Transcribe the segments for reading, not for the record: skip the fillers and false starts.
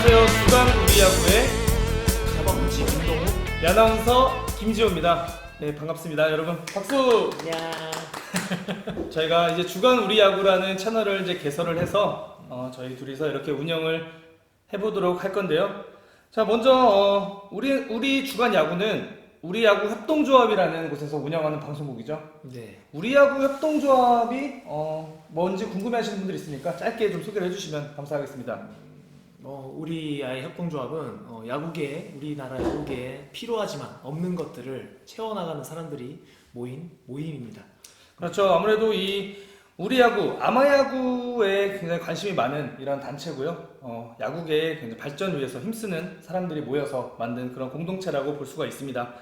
안녕하세요. 주간 우리 야구의 자방꿈치 김동우. 야나운서 김지호입니다. 네, 반갑습니다. 여러분 박수! 야. 저희가 이제 주간 우리 야구라는 채널을 이제 개설을 해서 저희 둘이서 이렇게 운영을 해보도록 할 건데요. 자, 먼저 우리 주간 야구는 우리 야구 협동조합이라는 곳에서 운영하는 방송국이죠. 네. 우리 야구 협동조합이 뭔지 궁금해하시는 분들 있으니까 짧게 좀 소개를 해주시면 감사하겠습니다. 우리 아이 협동조합은 야구계, 우리나라 야구계에 필요하지만 없는 것들을 채워나가는 사람들이 모인 모임입니다. 그렇죠. 아무래도 이 우리 야구, 아마야구에 굉장히 관심이 많은 이런 단체고요. 야구계의 굉장히 발전 위해서 힘쓰는 사람들이 모여서 만든 그런 공동체라고 볼 수가 있습니다.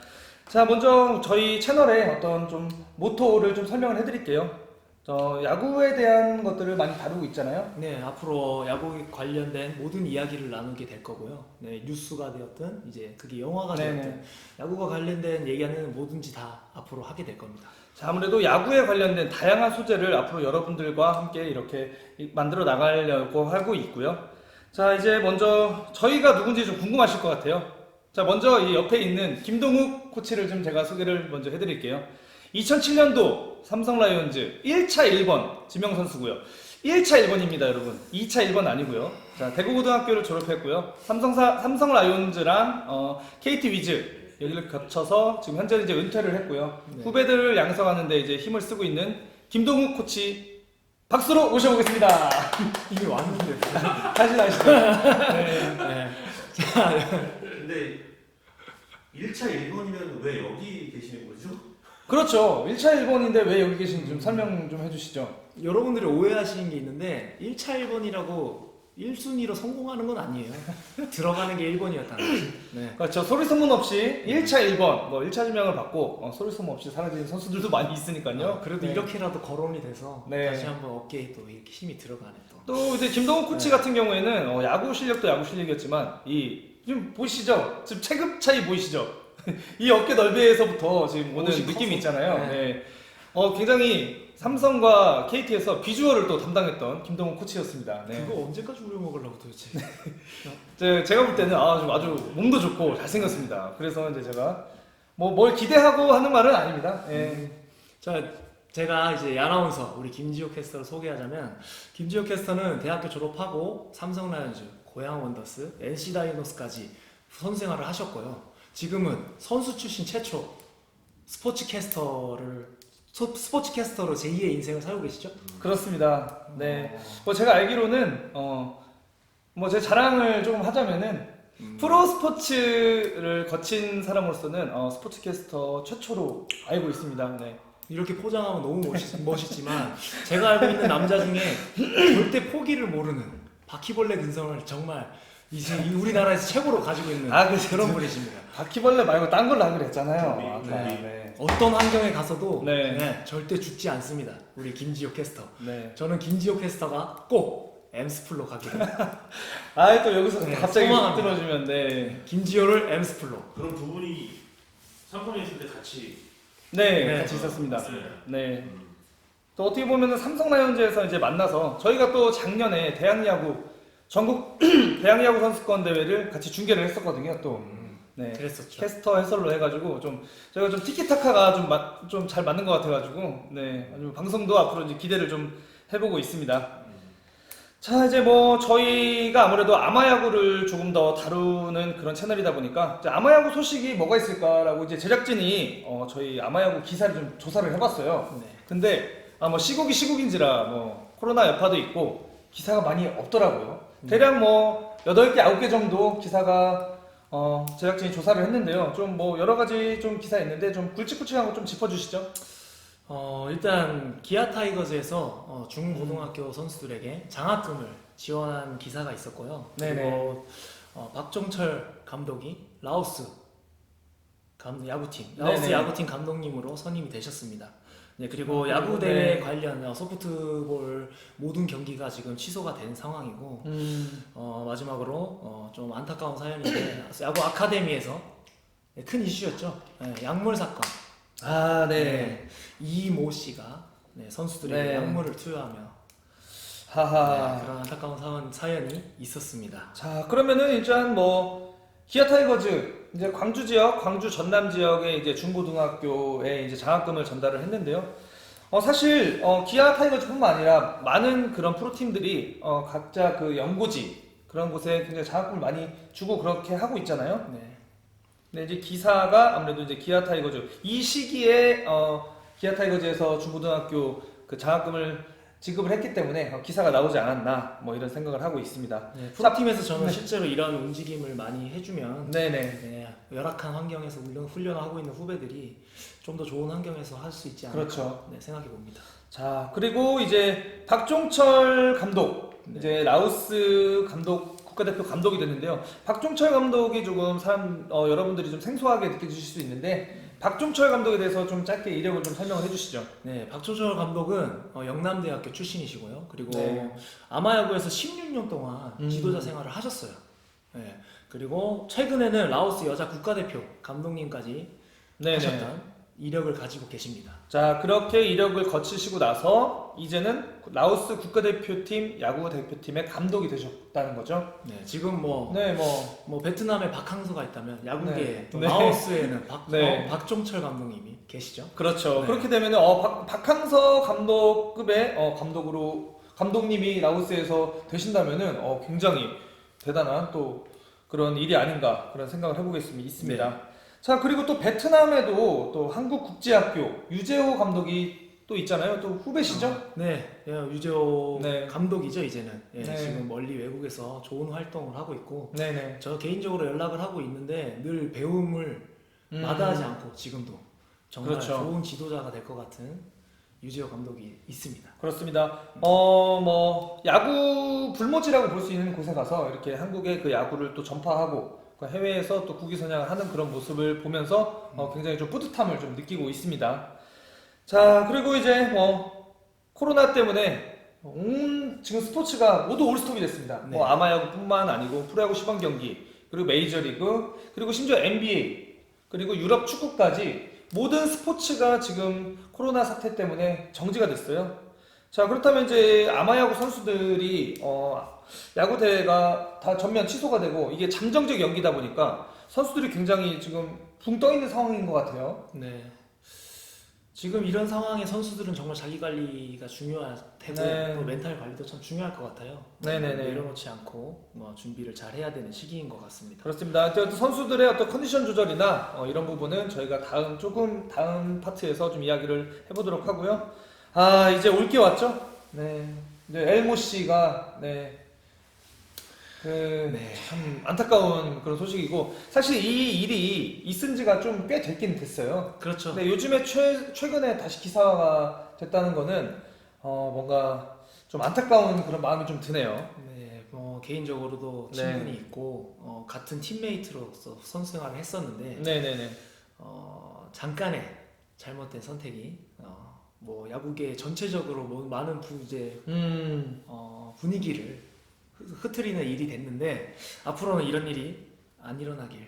자, 먼저 저희 채널의 어떤 좀 모토를 좀 설명을 해드릴게요. 야구에 대한 것들을 많이 다루고 있잖아요. 네, 앞으로 야구에 관련된 모든 이야기를 나누게 될 거고요. 네, 뉴스가 되었든 이제 그게 영화가 네네. 되었든 야구가 관련된 얘기하는 뭐든지 다 앞으로 하게 될 겁니다. 자, 아무래도 야구에 관련된 다양한 소재를 앞으로 여러분들과 함께 이렇게 만들어 나가려고 하고 있고요. 자, 이제 먼저 저희가 누군지 좀 궁금하실 것 같아요. 자, 먼저 이 옆에 있는 김동욱 코치를 좀 제가 소개를 먼저 해드릴게요. 2007년도 삼성 라이온즈 1차 1번 지명선수고요. 1차 1번입니다, 여러분. 2차 1번 아니고요. 자, 대구고등학교를 졸업했고요. 삼성 라이온즈랑 KT 위즈 여기를 겹쳐서 지금 현재는 이제 은퇴를 했고요. 네. 후배들을 양성하는데 이제 힘을 쓰고 있는 김동욱 코치 박수로 모셔보겠습니다. 이미 왔는데. 다시 나시죠. 네. 네. 근데 1차 1번이면 왜 여기 계시는 거죠? 그렇죠. 1차 1번인데 왜 여기 계신지 좀 설명 좀 해주시죠. 여러분들이 오해하시는 게 있는데 1차 1번이라고 1순위로 성공하는 건 아니에요. 들어가는 게 1번이었다는 거죠. 네. 그렇죠. 소리 소문 없이 1차 1번, 1차 지명을 받고 소리 소문 없이 사라지는 선수들도 많이 있으니까요. 그래도 네. 이렇게라도 거론이 돼서 네. 다시 한번 어깨에 또 이렇게 힘이 들어가네 또. 또 이제 김동욱 코치 네. 같은 경우에는 야구 실력도 야구 실력이었지만 지금 보이시죠? 지금 체급 차이 보이시죠? 이 어깨 넓이에서부터 지금 오는 옷이 느낌이 커서. 있잖아요. 네. 네. 굉장히 삼성과 KT에서 비주얼을 또 담당했던 김동욱 코치였습니다. 네. 그거 언제까지 우려먹으려고 도대체. 제가 볼 때는 좀 아주 몸도 좋고 잘생겼습니다. 그래서 이제 제가 뭘 기대하고 하는 말은 아닙니다. 예. 자, 제가 이제 야나운서 우리 김지호 캐스터를 소개하자면 김지호 캐스터는 대학교 졸업하고 삼성 라이온즈, 고양 원더스, NC 다이노스까지 선수 생활을 하셨고요. 지금은 선수 출신 최초 스포츠 캐스터로 제2의 인생을 살고 계시죠? 그렇습니다. 네. 제가 알기로는 제 자랑을 조금 하자면은 프로 스포츠를 거친 사람으로서는 스포츠캐스터 최초로 알고 있습니다. 네. 이렇게 포장하면 너무 멋있지만 제가 알고 있는 남자 중에 절대 포기를 모르는 바퀴벌레 근성을 정말 이제 우리나라에서 최고로 가지고 있는 그런 분이십니다. 바퀴벌레 말고 딴 걸로 하기로 했잖아요. 아까. 네. 네. 어떤 환경에 가서도 네. 절대 죽지 않습니다. 우리 김지호 캐스터. 네. 저는 김지호 캐스터가 꼭 엠스플로 가기를. 또 여기서 네, 갑자기 소망합니다. 들어주면 네. 김지호를 엠스플로. 그럼 두 분이 삼성에 있을 때 같이 네, 같이 있었습니다. 맞습니다. 네. 또 어떻게 보면은 삼성 라이온즈에서 이제 만나서 저희가 또 작년에 대학야구 전국 대학야구 선수권 대회를 같이 중계를 했었거든요. 또 네. 그랬었죠. 캐스터 해설로 해가지고 저희가 좀 티키타카가 좀 잘 맞는 것 같아가지고 네, 아주 방송도 앞으로 이제 기대를 좀 해보고 있습니다. 자, 이제 저희가 아무래도 아마야구를 조금 더 다루는 그런 채널이다 보니까 이제 아마야구 소식이 뭐가 있을까라고 이제 제작진이 저희 아마야구 기사를 좀 조사를 해봤어요. 네. 근데 시국이 시국인지라 코로나 여파도 있고 기사가 많이 없더라고요. 대략 8개, 9개 정도 기사가 제작진이 조사를 했는데요. 좀 여러 가지 좀 기사 있는데 좀 굵직굵직한 거 좀 짚어주시죠. 일단 기아 타이거즈에서 중고등학교 선수들에게 장학금을 지원한 기사가 있었고요. 네네. 그리고 박종철 감독이 라오스 네네. 야구팀 감독님으로 선임이 되셨습니다. 네, 그리고 야구 네. 대회 관련 소프트볼 모든 경기가 지금 취소가 된 상황이고 마지막으로 좀 안타까운 사연인데 야구 아카데미에서 큰 이슈였죠. 네, 약물 사건. 네. 네, 이모 씨가 선수들에게 네. 약물을 투여하며 하하. 그런 안타까운 사연이 있었습니다. 자, 그러면은 일단 뭐 기아 타이거즈 이제 광주 지역, 광주 전남 지역의 이제 중고등학교에 이제 장학금을 전달을 했는데요. 사실 기아 타이거즈뿐만 아니라 많은 그런 프로팀들이 각자 그 연고지 그런 곳에 굉장히 장학금을 많이 주고 그렇게 하고 있잖아요. 네. 근데 이제 기사가 아무래도 이제 기아 타이거즈 이 시기에 기아 타이거즈에서 중고등학교 그 장학금을 지급을 했기 때문에 기사가 나오지 않았나 뭐 이런 생각을 하고 있습니다. 네, 프로팀에서 저는 네. 실제로 이런 움직임을 많이 해주면 네네. 네, 열악한 환경에서 훈련하고 있는 후배들이 좀 더 좋은 환경에서 할 수 있지 않을까 그렇죠. 네, 생각해 봅니다. 자, 그리고 이제 박종철 감독, 네. 이제 라오스 감독, 국가대표 감독이 됐는데요. 박종철 감독이 조금 여러분들이 좀 생소하게 느껴지실 수 있는데, 박종철 감독에 대해서 좀 짧게 이력을 좀 설명을 해주시죠. 네, 박종철 감독은 영남대학교 출신이시고요. 그리고 네. 아마야구에서 16년 동안 지도자 생활을 하셨어요. 네, 그리고 최근에는 라오스 여자 국가대표 감독님까지 네네. 하셨던 이력을 가지고 계십니다. 자, 그렇게 이력을 거치시고 나서 이제는 라오스 국가대표팀 야구 대표팀의 감독이 되셨다는 거죠. 네, 지금 뭐 네, 베트남에 박항서가 있다면 야구계에 네. 또 네. 라오스에는 네. 박종철 감독님이 계시죠. 그렇죠. 네. 그렇게 되면은 박항서 감독급의 감독님이 라오스에서 되신다면은 굉장히 대단한 또 그런 일이 아닌가 그런 생각을 있습니다. 네. 자, 그리고 또 베트남에도 또 한국국제학교 유재호 감독이 또 있잖아요. 또 후배시죠? 네, 유재호 네. 감독이죠 이제는. 예, 네. 지금 멀리 외국에서 좋은 활동을 하고 있고 네네. 저 개인적으로 연락을 하고 있는데 늘 배움을 마다하지 않고 지금도 정말 그렇죠. 좋은 지도자가 될 것 같은 유재호 감독이 있습니다. 그렇습니다. 야구 불모지라고 볼 수 있는 곳에 가서 이렇게 한국의 그 야구를 또 전파하고 해외에서 또 국위선양을 하는 그런 모습을 보면서 굉장히 좀 뿌듯함을 좀 느끼고 있습니다. 자, 그리고 이제 코로나 때문에 지금 스포츠가 모두 올스톱이 됐습니다. 네. 아마야구뿐만 아니고 프로야구 시범 경기, 그리고 메이저리그, 그리고 심지어 NBA, 그리고 유럽 축구까지 모든 스포츠가 지금 코로나 사태 때문에 정지가 됐어요. 자, 그렇다면 이제 아마야구 선수들이 야구 대회가 다 전면 취소가 되고 이게 잠정적 연기다 보니까 선수들이 굉장히 지금 붕 떠 있는 상황인 것 같아요. 네. 지금 이런 상황에 선수들은 정말 자기 관리가 중요하고 네. 또 멘탈 관리도 참 중요할 것 같아요. 네네네. 내려놓지 않고 준비를 잘 해야 되는 시기인 것 같습니다. 그렇습니다. 또 선수들의 어떤 컨디션 조절이나 이런 부분은 저희가 다음 파트에서 좀 이야기를 해보도록 하고요. 이제 올 게 왔죠? 네. 이제 엘모 씨가 참 안타까운 그런 소식이고 사실 이 일이 있은 지가 좀 꽤 됐긴 됐어요. 그렇죠. 근데 요즘에 최근에 다시 기사화가 됐다는 거는 뭔가 좀 안타까운 그런 마음이 좀 드네요. 네, 개인적으로도 네. 친분이 있고 같은 팀메이트로서 선수 생활을 했었는데 네네네. 잠깐의 잘못된 선택이 야구계 전체적으로 많은 분위기를 흐트리는 일이 됐는데 앞으로는 이런 일이 안 일어나길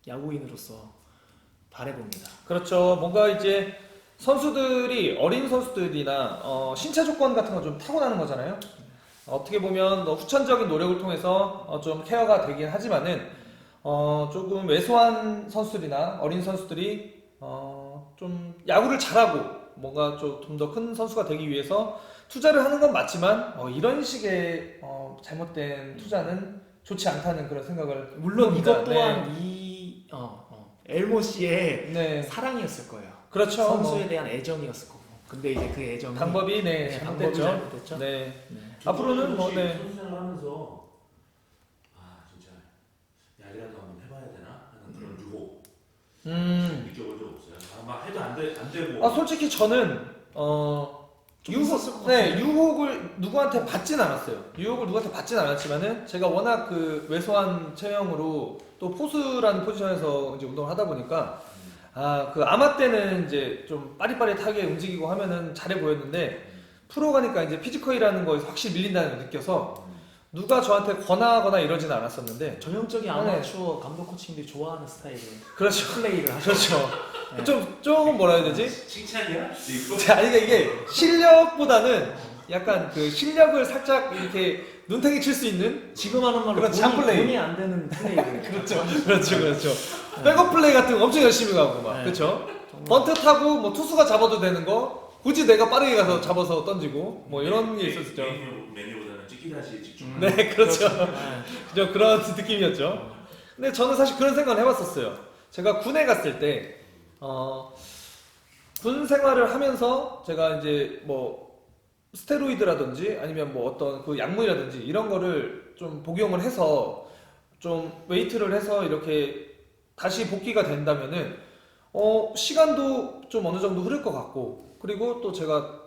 야구인으로서 바라봅니다. 그렇죠. 뭔가 이제 선수들이 어린 선수들이나 신체 조건 같은 거 좀 타고나는 거잖아요. 어떻게 보면 후천적인 노력을 통해서 좀 케어가 되긴 하지만은 조금 왜소한 선수들이나 어린 선수들이 좀 야구를 잘하고 뭔가 좀 더 큰 선수가 되기 위해서 투자를 하는 건 맞지만 이런 식의 잘못된 투자는 좋지 않다는 그런 생각을 물론 해봅니다. 이것 또한 엘모 씨의 네. 사랑이었을 거예요. 그렇죠. 선수에 대한 애정이었을 거고. 근데 이제 그 애정이 방법이 방법이 잘못됐죠. 잘못됐죠. 네. 네. 앞으로는 선수생활 하면서 진짜 야구라도 한번 해봐야 되나 하는 그런 유혹 느껴본 적 없어요. 막 해도 안 되고. 솔직히 저는 좀 있었을 것 같아요. 유혹을 누구한테 받진 않았어요. 유혹을 누구한테 받진 않았지만은 제가 워낙 그 왜소한 체형으로 또 포수라는 포지션에서 이제 운동을 하다 보니까 그 아마 때는 이제 좀 빠릿빠릿하게 움직이고 하면은 잘해 보였는데 프로 가니까 이제 피지컬이라는 거에서 확실히 밀린다는 걸 느껴서 누가 저한테 권하거나 이러지는 않았었는데 전형적인 아마추어 감독 코치님들이 좋아하는 스타일의 그렇죠. 플레이를 하죠. 그렇죠. 네. 좀 뭐라 해야 되지? 칭찬이야? 아니, 이게 실력보다는 약간 그 실력을 살짝 이렇게 눈탱이 칠 수 있는 지금 하는 말로 그런 잔플레이. 돈이 안 되는 플레이를 그렇죠. 백업 플레이 같은 거 엄청 열심히 가고 막 네. 그렇죠. 정말. 번트 타고 뭐 투수가 잡아도 되는 거 굳이 내가 빠르게 가서 잡아서 던지고 뭐 이런 게 있었죠. 메뉴보다는 찍기다시 집중. 네, 그렇죠. 네. 그냥 그런 느낌이었죠. 근데 저는 사실 그런 생각을 해봤었어요. 제가 군에 갔을 때, 군 생활을 하면서 제가 이제 뭐 스테로이드라든지 아니면 뭐 어떤 그 약물이라든지 이런 거를 좀 복용을 해서 좀 웨이트를 해서 이렇게 다시 복귀가 된다면은 시간도 좀 어느 정도 흐를 것 같고 그리고 또 제가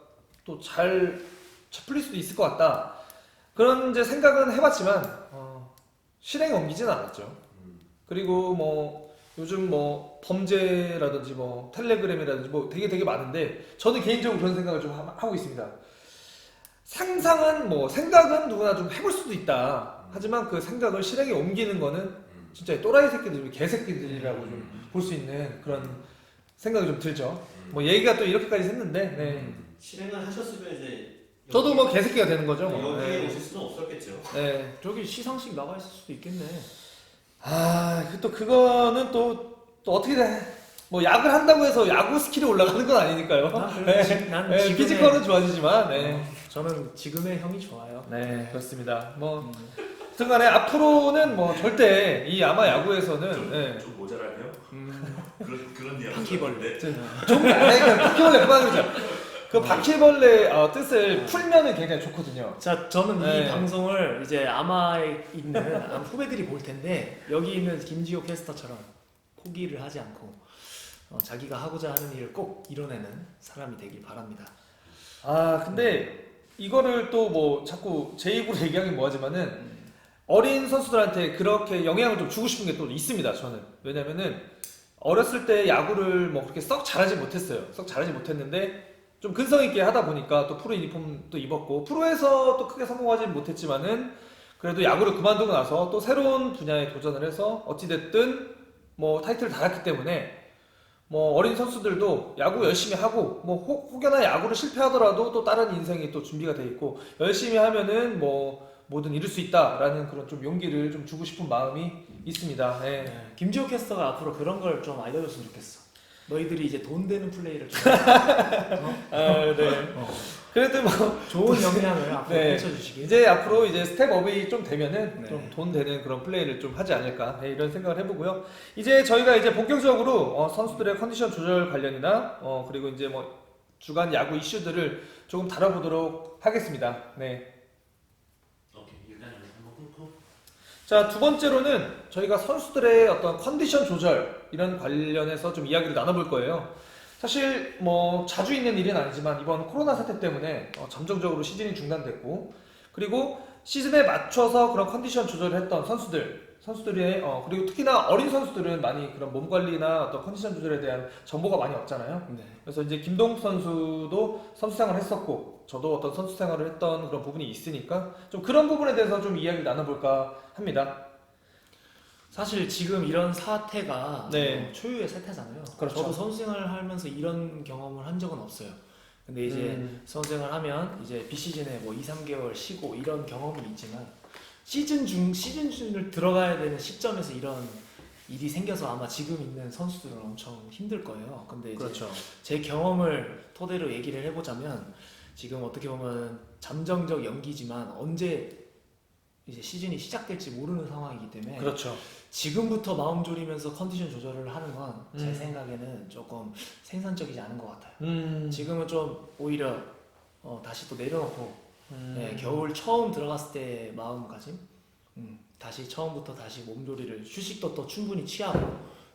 또 잘 풀릴 수도 있을 것 같다. 그런 이제 생각은 해봤지만 실행에 옮기지는 않았죠. 그리고 뭐 요즘 뭐 범죄라든지 뭐 텔레그램이라든지 뭐 되게 많은데 저는 개인적으로 그런 생각을 좀 하고 있습니다. 상상은 뭐 생각은 누구나 좀 해볼 수도 있다. 하지만 그 생각을 실행에 옮기는 거는 진짜 또라이 새끼들, 개새끼들이라고 좀 볼 수 있는 그런 생각이 좀 들죠. 뭐 얘기가 또 이렇게까지 했는데, 네. 실행을 하셨으면 이제 저도 뭐 개새끼가 되는 거죠. 뭐. 여기에 네. 오실 수는 없었겠죠. 네. 저기 시상식 나가 있을 수도 있겠네. 또 그거는 또 어떻게 돼? 뭐 약을 한다고 해서 야구 스킬이 올라가는 건 아니니까요. 난 네, 지금의- 피지컬은 좋아지지만, 네. 저는 지금의 형이 좋아요. 네, 그렇습니다. 뭐, 하여튼간에 앞으로는 뭐 절대 이 아마 야구에서는, 네. 좀 모자라네요. 그런 이야기. 바퀴벌레. 좀, 바퀴벌레 그만하자. 그 바퀴벌레 뜻을 풀면은 굉장히 좋거든요. 자, 저는 네. 이 방송을 이제 아마에 있는 후배들이 볼 텐데 여기 있는 김지호 캐스터처럼 포기를 하지 않고 자기가 하고자 하는 일을 꼭 이뤄내는 사람이 되길 바랍니다. 근데 이거를 또 뭐 자꾸 제 입으로 얘기하긴 뭐하지만은 어린 선수들한테 그렇게 영향을 좀 주고 싶은 게 또 있습니다. 저는 왜냐면은 어렸을 때 야구를 뭐 그렇게 썩 잘하지 못했어요. 썩 잘하지 못했는데 좀 근성 있게 하다 보니까 또 프로 유니폼도 입었고 프로에서 또 크게 성공하지는 못했지만은 그래도 야구를 그만두고 나서 또 새로운 분야에 도전을 해서 어찌됐든 뭐 타이틀을 달았기 때문에 뭐 어린 선수들도 야구 열심히 하고 뭐 혹여나 야구를 실패하더라도 또 다른 인생이 또 준비가 돼 있고 열심히 하면은 뭐 뭐든 이룰 수 있다라는 그런 좀 용기를 좀 주고 싶은 마음이 있습니다. 네. 네, 김지호 캐스터가 앞으로 그런 걸 좀 알려줬으면 좋겠어. 너희들이 이제 돈 되는 플레이를 좀 네. 그래도 뭐 좋은 역량을 앞으로 네. 펼쳐주시길. 이제 앞으로 이제 스텝업이 좀 되면은 네. 좀 돈 되는 그런 플레이를 좀 하지 않을까 이런 생각을 해보고요. 이제 저희가 이제 본격적으로 선수들의 컨디션 조절 관련이나 그리고 이제 뭐 주간 야구 이슈들을 조금 다뤄보도록 하겠습니다. 네. 오케이, 일단 여기 한번 끊고. 자, 두 번째로는 저희가 선수들의 어떤 컨디션 조절 이런 관련해서 좀 이야기를 나눠볼 거예요. 사실 뭐 자주 있는 일은 아니지만 이번 코로나 사태 때문에 잠정적으로 시즌이 중단됐고 그리고 시즌에 맞춰서 그런 컨디션 조절을 했던 선수들의 그리고 특히나 어린 선수들은 많이 그런 몸 관리나 어떤 컨디션 조절에 대한 정보가 많이 없잖아요. 네. 그래서 이제 김동욱 선수도 선수 생활을 했었고 저도 어떤 선수 생활을 했던 그런 부분이 있으니까 좀 그런 부분에 대해서 좀 이야기를 나눠볼까 합니다. 사실 지금 이런 사태가 네. 초유의 사태잖아요. 그렇죠. 저도 선수생활을 하면서 이런 경험을 한 적은 없어요. 근데 이제 선수생활 하면 이제 비시즌에 뭐 2, 3개월 쉬고 이런 경험은 있지만 시즌을 들어가야 되는 시점에서 이런 일이 생겨서 아마 지금 있는 선수들은 엄청 힘들 거예요. 근데 이제 그렇죠. 제 경험을 토대로 얘기를 해보자면 지금 어떻게 보면 잠정적 연기지만 언제 이제 시즌이 시작될지 모르는 상황이기 때문에 그렇죠. 지금부터 마음 졸이면서 컨디션 조절을 하는 건 제 음. 생각에는 조금 생산적이지 않은 것 같아요. 지금 지금은 좀 오히려 다시 또 내려놓고 네, 겨울 처음 들어갔을 때 마음가짐 다시 처음부터 다시 몸조리를 휴식도 또 충분히 취하고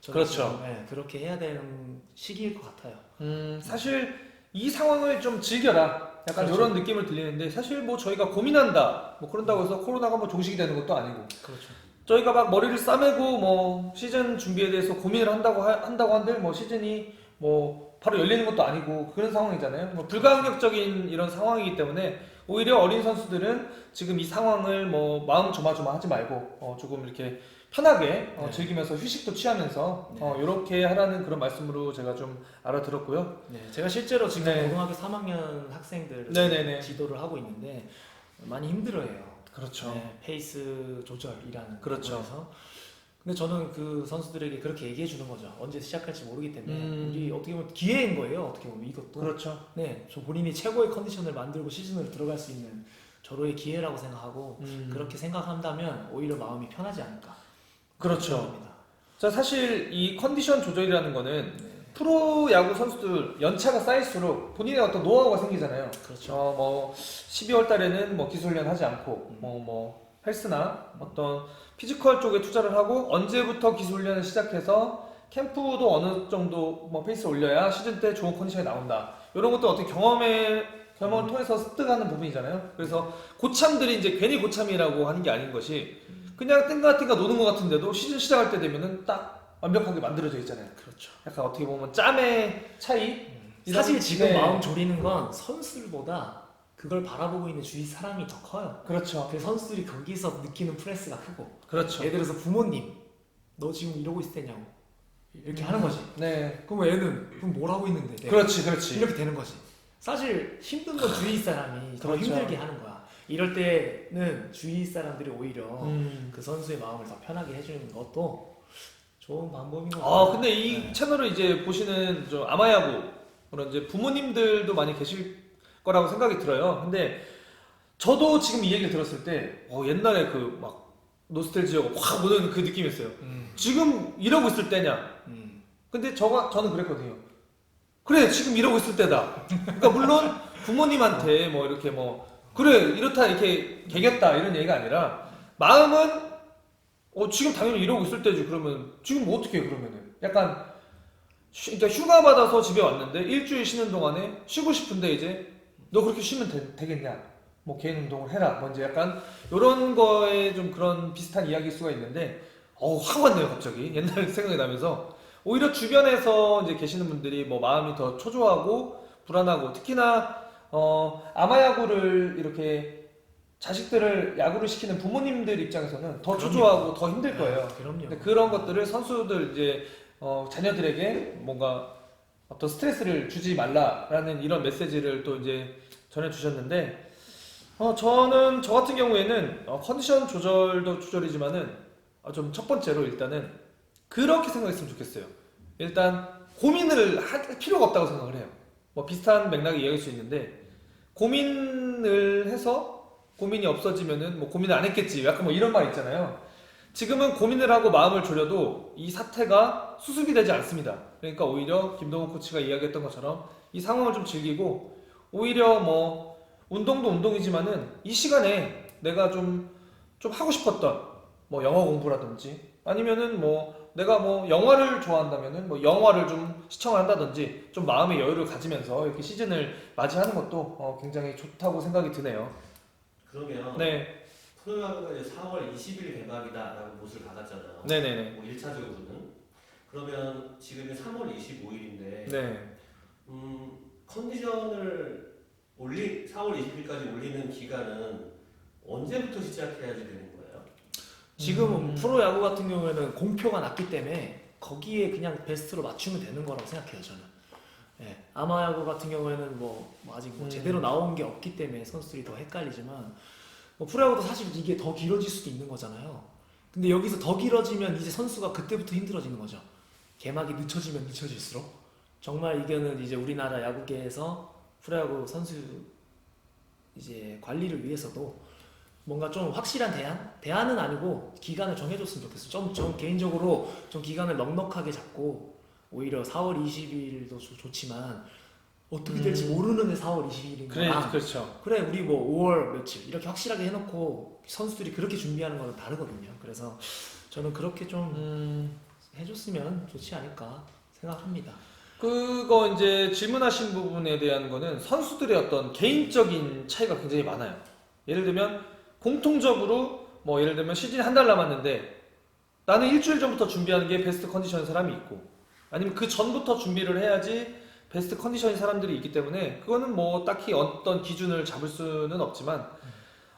저는 그렇죠. 지금, 네, 그렇게 해야 되는 시기일 것 같아요. 사실 이 상황을 좀 즐겨라. 약간 그렇죠. 이런 느낌을 들리는데 사실 뭐 저희가 고민한다. 뭐 그런다고 해서 코로나가 뭐 종식이 되는 것도 아니고 그렇죠. 저희가 막 머리를 싸매고 뭐 시즌 준비에 대해서 고민을 한다고 한들 뭐 시즌이 뭐 바로 열리는 것도 아니고 그런 상황이잖아요. 뭐 불가항력적인 이런 상황이기 때문에 오히려 어린 선수들은 지금 이 상황을 뭐 마음 조마조마하지 말고 조금 이렇게 편하게 네. 즐기면서 휴식도 취하면서 네. 이렇게 하라는 그런 말씀으로 제가 좀 알아들었고요. 네, 제가 실제로 지금 네. 고등학교 3학년 학생들 네네네. 지도를 하고 있는데 많이 힘들어해요. 그렇죠. 네, 페이스 조절이라는 그렇죠. 부분에서. 근데 저는 그 선수들에게 그렇게 얘기해 주는 거죠. 언제 시작할지 모르기 때문에 우리 어떻게 보면 기회인 거예요. 어떻게 보면 이것도. 그렇죠. 네, 저 본인이 최고의 컨디션을 만들고 시즌으로 들어갈 수 있는 절호의 기회라고 생각하고 그렇게 생각한다면 오히려 마음이 편하지 않을까. 그렇죠. 생각합니다. 자, 사실 이 컨디션 조절이라는 거는 네, 프로 야구 선수들 연차가 쌓일수록 본인의 어떤 노하우가 생기잖아요. 그렇죠. 뭐 12월 달에는 뭐 기술 훈련 하지 않고 뭐 헬스나 어떤 피지컬 쪽에 투자를 하고 언제부터 기술 훈련을 시작해서 캠프도 어느 정도 뭐 페이스 올려야 시즌 때 좋은 컨디션이 나온다. 이런 것도 어떻게 경험을 통해서 습득하는 부분이잖아요. 그래서 고참들이 이제 괜히 고참이라고 하는 게 아닌 것이 그냥 땡가땡가 노는 것 같은데도 시즌 시작할 때 되면은 딱 완벽하게 만들어져 있잖아요. 그렇죠. 약간 어떻게 보면 짬의 차이? 사실 지금 네. 마음 졸이는 건 선수들보다 그걸 바라보고 있는 주위 사람이 더 커요. 그렇죠. 그 선수들이 거기서 느끼는 프레스가 크고 그렇죠. 예를 들어서 부모님 너 지금 이러고 있을 때냐고 이렇게 하는 거지. 네. 그럼 애는 그럼 뭘 하고 있는데 내가 그렇지. 이렇게 되는 거지. 사실 힘든 건 주위 사람이 더 그렇죠. 힘들게 하는 거야. 이럴 때는 주위 사람들이 오히려 그 선수의 마음을 더 편하게 해주는 것도 좋은 방법인 것 같아요. 근데 이 네. 채널을 이제 보시는 좀 아마야구 그런 이제 부모님들도 많이 계실 거라고 생각이 들어요. 근데 저도 지금 이 얘기를 들었을 때 옛날에 그 막 노스텔지어가 확 오는 그 느낌이었어요. 지금 이러고 있을 때냐? 근데 저는 그랬거든요. 그래 지금 이러고 있을 때다. 그러니까 물론 부모님한테 뭐 이렇게 뭐 그래 이렇다 이렇게 개겼다 이런 얘기가 아니라 마음은 지금 당연히 이러고 있을 때지. 그러면 지금 뭐 어떻게 해 그러면은 약간 그러니까 휴가 받아서 집에 왔는데 일주일 쉬는 동안에 쉬고 싶은데 이제 너 그렇게 쉬면 되겠냐? 뭐 개인 운동을 해라. 뭐 이제 약간 이런 거에 좀 그런 비슷한 이야기일 수가 있는데 확 왔네요 갑자기 옛날 생각이 나면서 오히려 주변에서 이제 계시는 분들이 뭐 마음이 더 초조하고 불안하고 특히나 아마야구를 이렇게 자식들을 야구를 시키는 부모님들 입장에서는 더 그럼요. 초조하고 더 힘들 거예요. 그럼요. 근데 그런 것들을 선수들 이제 자녀들에게 뭔가 어떤 스트레스를 주지 말라라는 이런 메시지를 또 이제 전해주셨는데 저는 저 같은 경우에는 컨디션 조절도 조절이지만은 좀 첫 번째로 일단은 그렇게 생각했으면 좋겠어요. 일단 고민을 할 필요가 없다고 생각을 해요. 뭐 비슷한 맥락이 이야기할 수 있는데 고민을 해서 고민이 없어지면은 뭐 고민을 안 했겠지. 약간 뭐 이런 말 있잖아요. 지금은 고민을 하고 마음을 졸여도 이 사태가 수습이 되지 않습니다. 그러니까 오히려 김동훈 코치가 이야기했던 것처럼 이 상황을 좀 즐기고 오히려 뭐 운동도 운동이지만은 이 시간에 내가 좀 하고 싶었던 뭐 영어 공부라든지 아니면은 뭐 내가 뭐 영화를 좋아한다면은 뭐 영화를 좀 시청을 한다든지 좀 마음의 여유를 가지면서 이렇게 시즌을 맞이하는 것도 굉장히 좋다고 생각이 드네요. 그러면 네, 프로야구가 이제 4월 20일 개막이다라고 못을 받았잖아요. 네네네. 뭐 1차적으로는. 그러면 지금이 3월 25일인데 네. 컨디션을 4월 20일까지 올리는 기간은 언제부터 시작해야지 되는 거예요? 지금 프로야구 같은 경우에는 공표가 났기 때문에 거기에 그냥 베스트로 맞추면 되는 거라고 생각해요 저는. 예, 아마야구 같은 경우에는 뭐 아직 뭐 제대로 나온 게 없기 때문에 선수들이 더 헷갈리지만 뭐 프로야구도 사실 이게 더 길어질 수도 있는 거잖아요. 근데 여기서 더 길어지면 이제 선수가 그때부터 힘들어지는 거죠. 개막이 늦춰지면 늦춰질수록 정말 이거는 이제 우리나라 야구계에서 프로야구 선수 이제 관리를 위해서도 뭔가 좀 확실한 대안은 아니고 기간을 정해줬으면 좋겠어요. 좀 개인적으로 좀 기간을 넉넉하게 잡고 오히려 4월 20일도 좋지만 어떻게 될지 모르는데 4월 20일인 그래, 거랑 그렇죠. 그래 우리 뭐 5월 며칠 이렇게 확실하게 해놓고 선수들이 그렇게 준비하는 거는 다르거든요. 그래서 저는 그렇게 좀 해줬으면 좋지 않을까 생각합니다. 그거 이제 질문하신 부분에 대한 거는 선수들의 어떤 개인적인 차이가 굉장히 많아요. 예를 들면 공통적으로 뭐 예를 들면 시즌이 한 달 남았는데 나는 일주일 전부터 준비하는 게 베스트 컨디션인 사람이 있고 아니면 그 전부터 준비를 해야지 베스트 컨디션인 사람들이 있기 때문에 그거는 뭐 딱히 어떤 기준을 잡을 수는 없지만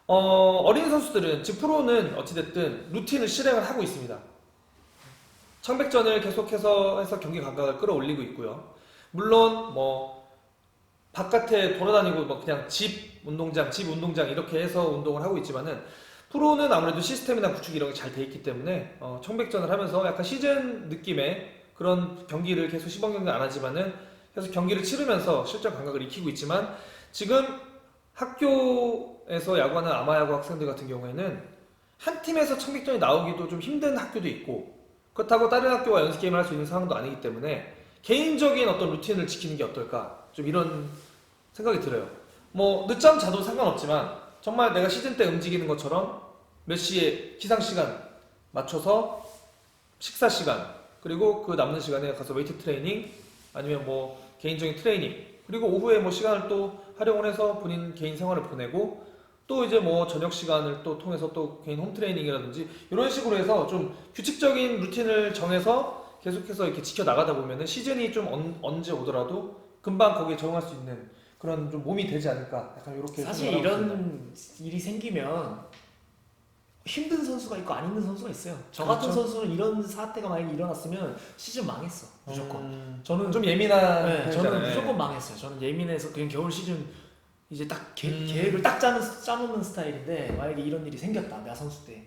어린 선수들은 즉 프로는 어찌됐든 루틴을 실행을 하고 있습니다. 청백전을 계속해서 해서 경기 감각을 끌어올리고 있고요. 물론 뭐 바깥에 돌아다니고 뭐 그냥 집 운동장 이렇게 해서 운동을 하고 있지만은 프로는 아무래도 시스템이나 구축 이런 게 잘 돼 있기 때문에 청백전을 하면서 약간 시즌 느낌의 그런 경기를 계속 시범 경기 안 하지만은 계속 경기를 치르면서 실전 감각을 익히고 있지만 지금 학교에서 야구하는 아마야구 학생들 같은 경우에는 한 팀에서 청백전이 나오기도 좀 힘든 학교도 있고 그렇다고 다른 학교와 연습 게임을 할 수 있는 상황도 아니기 때문에 개인적인 어떤 루틴을 지키는 게 어떨까 좀 이런 생각이 들어요. 뭐 늦잠 자도 상관없지만 정말 내가 시즌 때 움직이는 것처럼 몇 시에 기상 시간 맞춰서 식사 시간 그리고 그 남는 시간에 가서 웨이트 트레이닝 아니면 뭐 개인적인 트레이닝 그리고 오후에 뭐 시간을 또 활용을 해서 본인 개인 생활을 보내고 또 이제 뭐 저녁 시간을 또 통해서 또 개인 홈 트레이닝이라든지 이런 식으로 해서 좀 규칙적인 루틴을 정해서 계속해서 이렇게 지켜 나가다 보면은 시즌이 좀 언제 오더라도 금방 거기에 적응할 수 있는 그런 좀 몸이 되지 않을까 약간 이렇게 사실 생각을 하고 이런 일이 생기면 힘든 선수가 있고 안 힘든 선수가 있어요. 저 같은 그렇죠. 선수는 이런 사태가 만약에 일어났으면 시즌 망했어. 무조건. 저는 좀 예민한 네, 저는 편이잖아요. 무조건 망했어요. 저는 예민해서 그냥 겨울 시즌 이제 딱 계획을 딱 짜놓는 스타일인데 만약에 이런 일이 생겼다 나 선수 때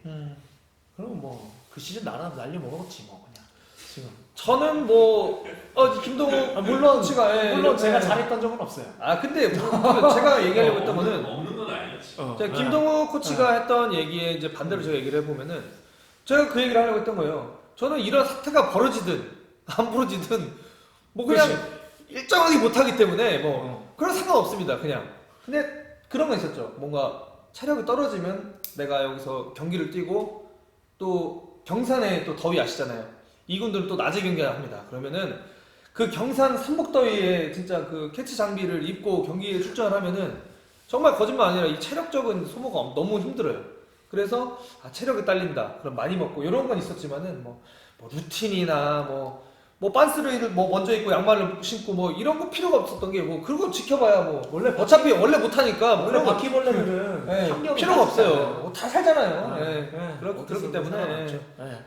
그럼 뭐 그 시즌 날려 먹었지 뭐 그냥 지금. 저는 뭐 김동욱 물론 코치가 물론 제가 잘했던 적은 없어요. 근데 뭐 제가 얘기하려고 했던 거는 없는 건 아니었지. 제가 김동욱 코치가 했던 얘기에 이제 반대로 제가 얘기를 해보면은 제가 그 얘기를 하려고 했던 거예요. 저는 이런 사태가 벌어지든 안 벌어지든 뭐 그냥 일정하게 못하기 때문에 뭐 그런 상관없습니다. 그냥 근데 그런 거 있었죠. 뭔가 체력이 떨어지면 내가 여기서 경기를 뛰고 또 경산에 또 더위 아시잖아요. 이군들은 또 낮에 경기를 합니다. 그러면은 그 경산 삼복더위에 진짜 그 캐치 장비를 입고 경기에 출전을 하면은 정말 거짓말 아니라 이 체력적인 소모가 너무 힘들어요. 그래서 체력이 딸린다. 그럼 많이 먹고 이런 건 있었지만은 뭐 루틴이나 뭐 빤스를 뭐 먼저 입고 양말을 신고 뭐 이런 거 필요가 없었던 게 뭐 그거 지켜봐야 뭐 원래 어차피 원래 못하니까 뭐 원래 그런 거 바퀴벌레들은 환경이 필요가 따뜻하잖아요. 없어요. 다 살잖아요. 어쩔 수 그렇기 없는 때문에 상관없죠. 네.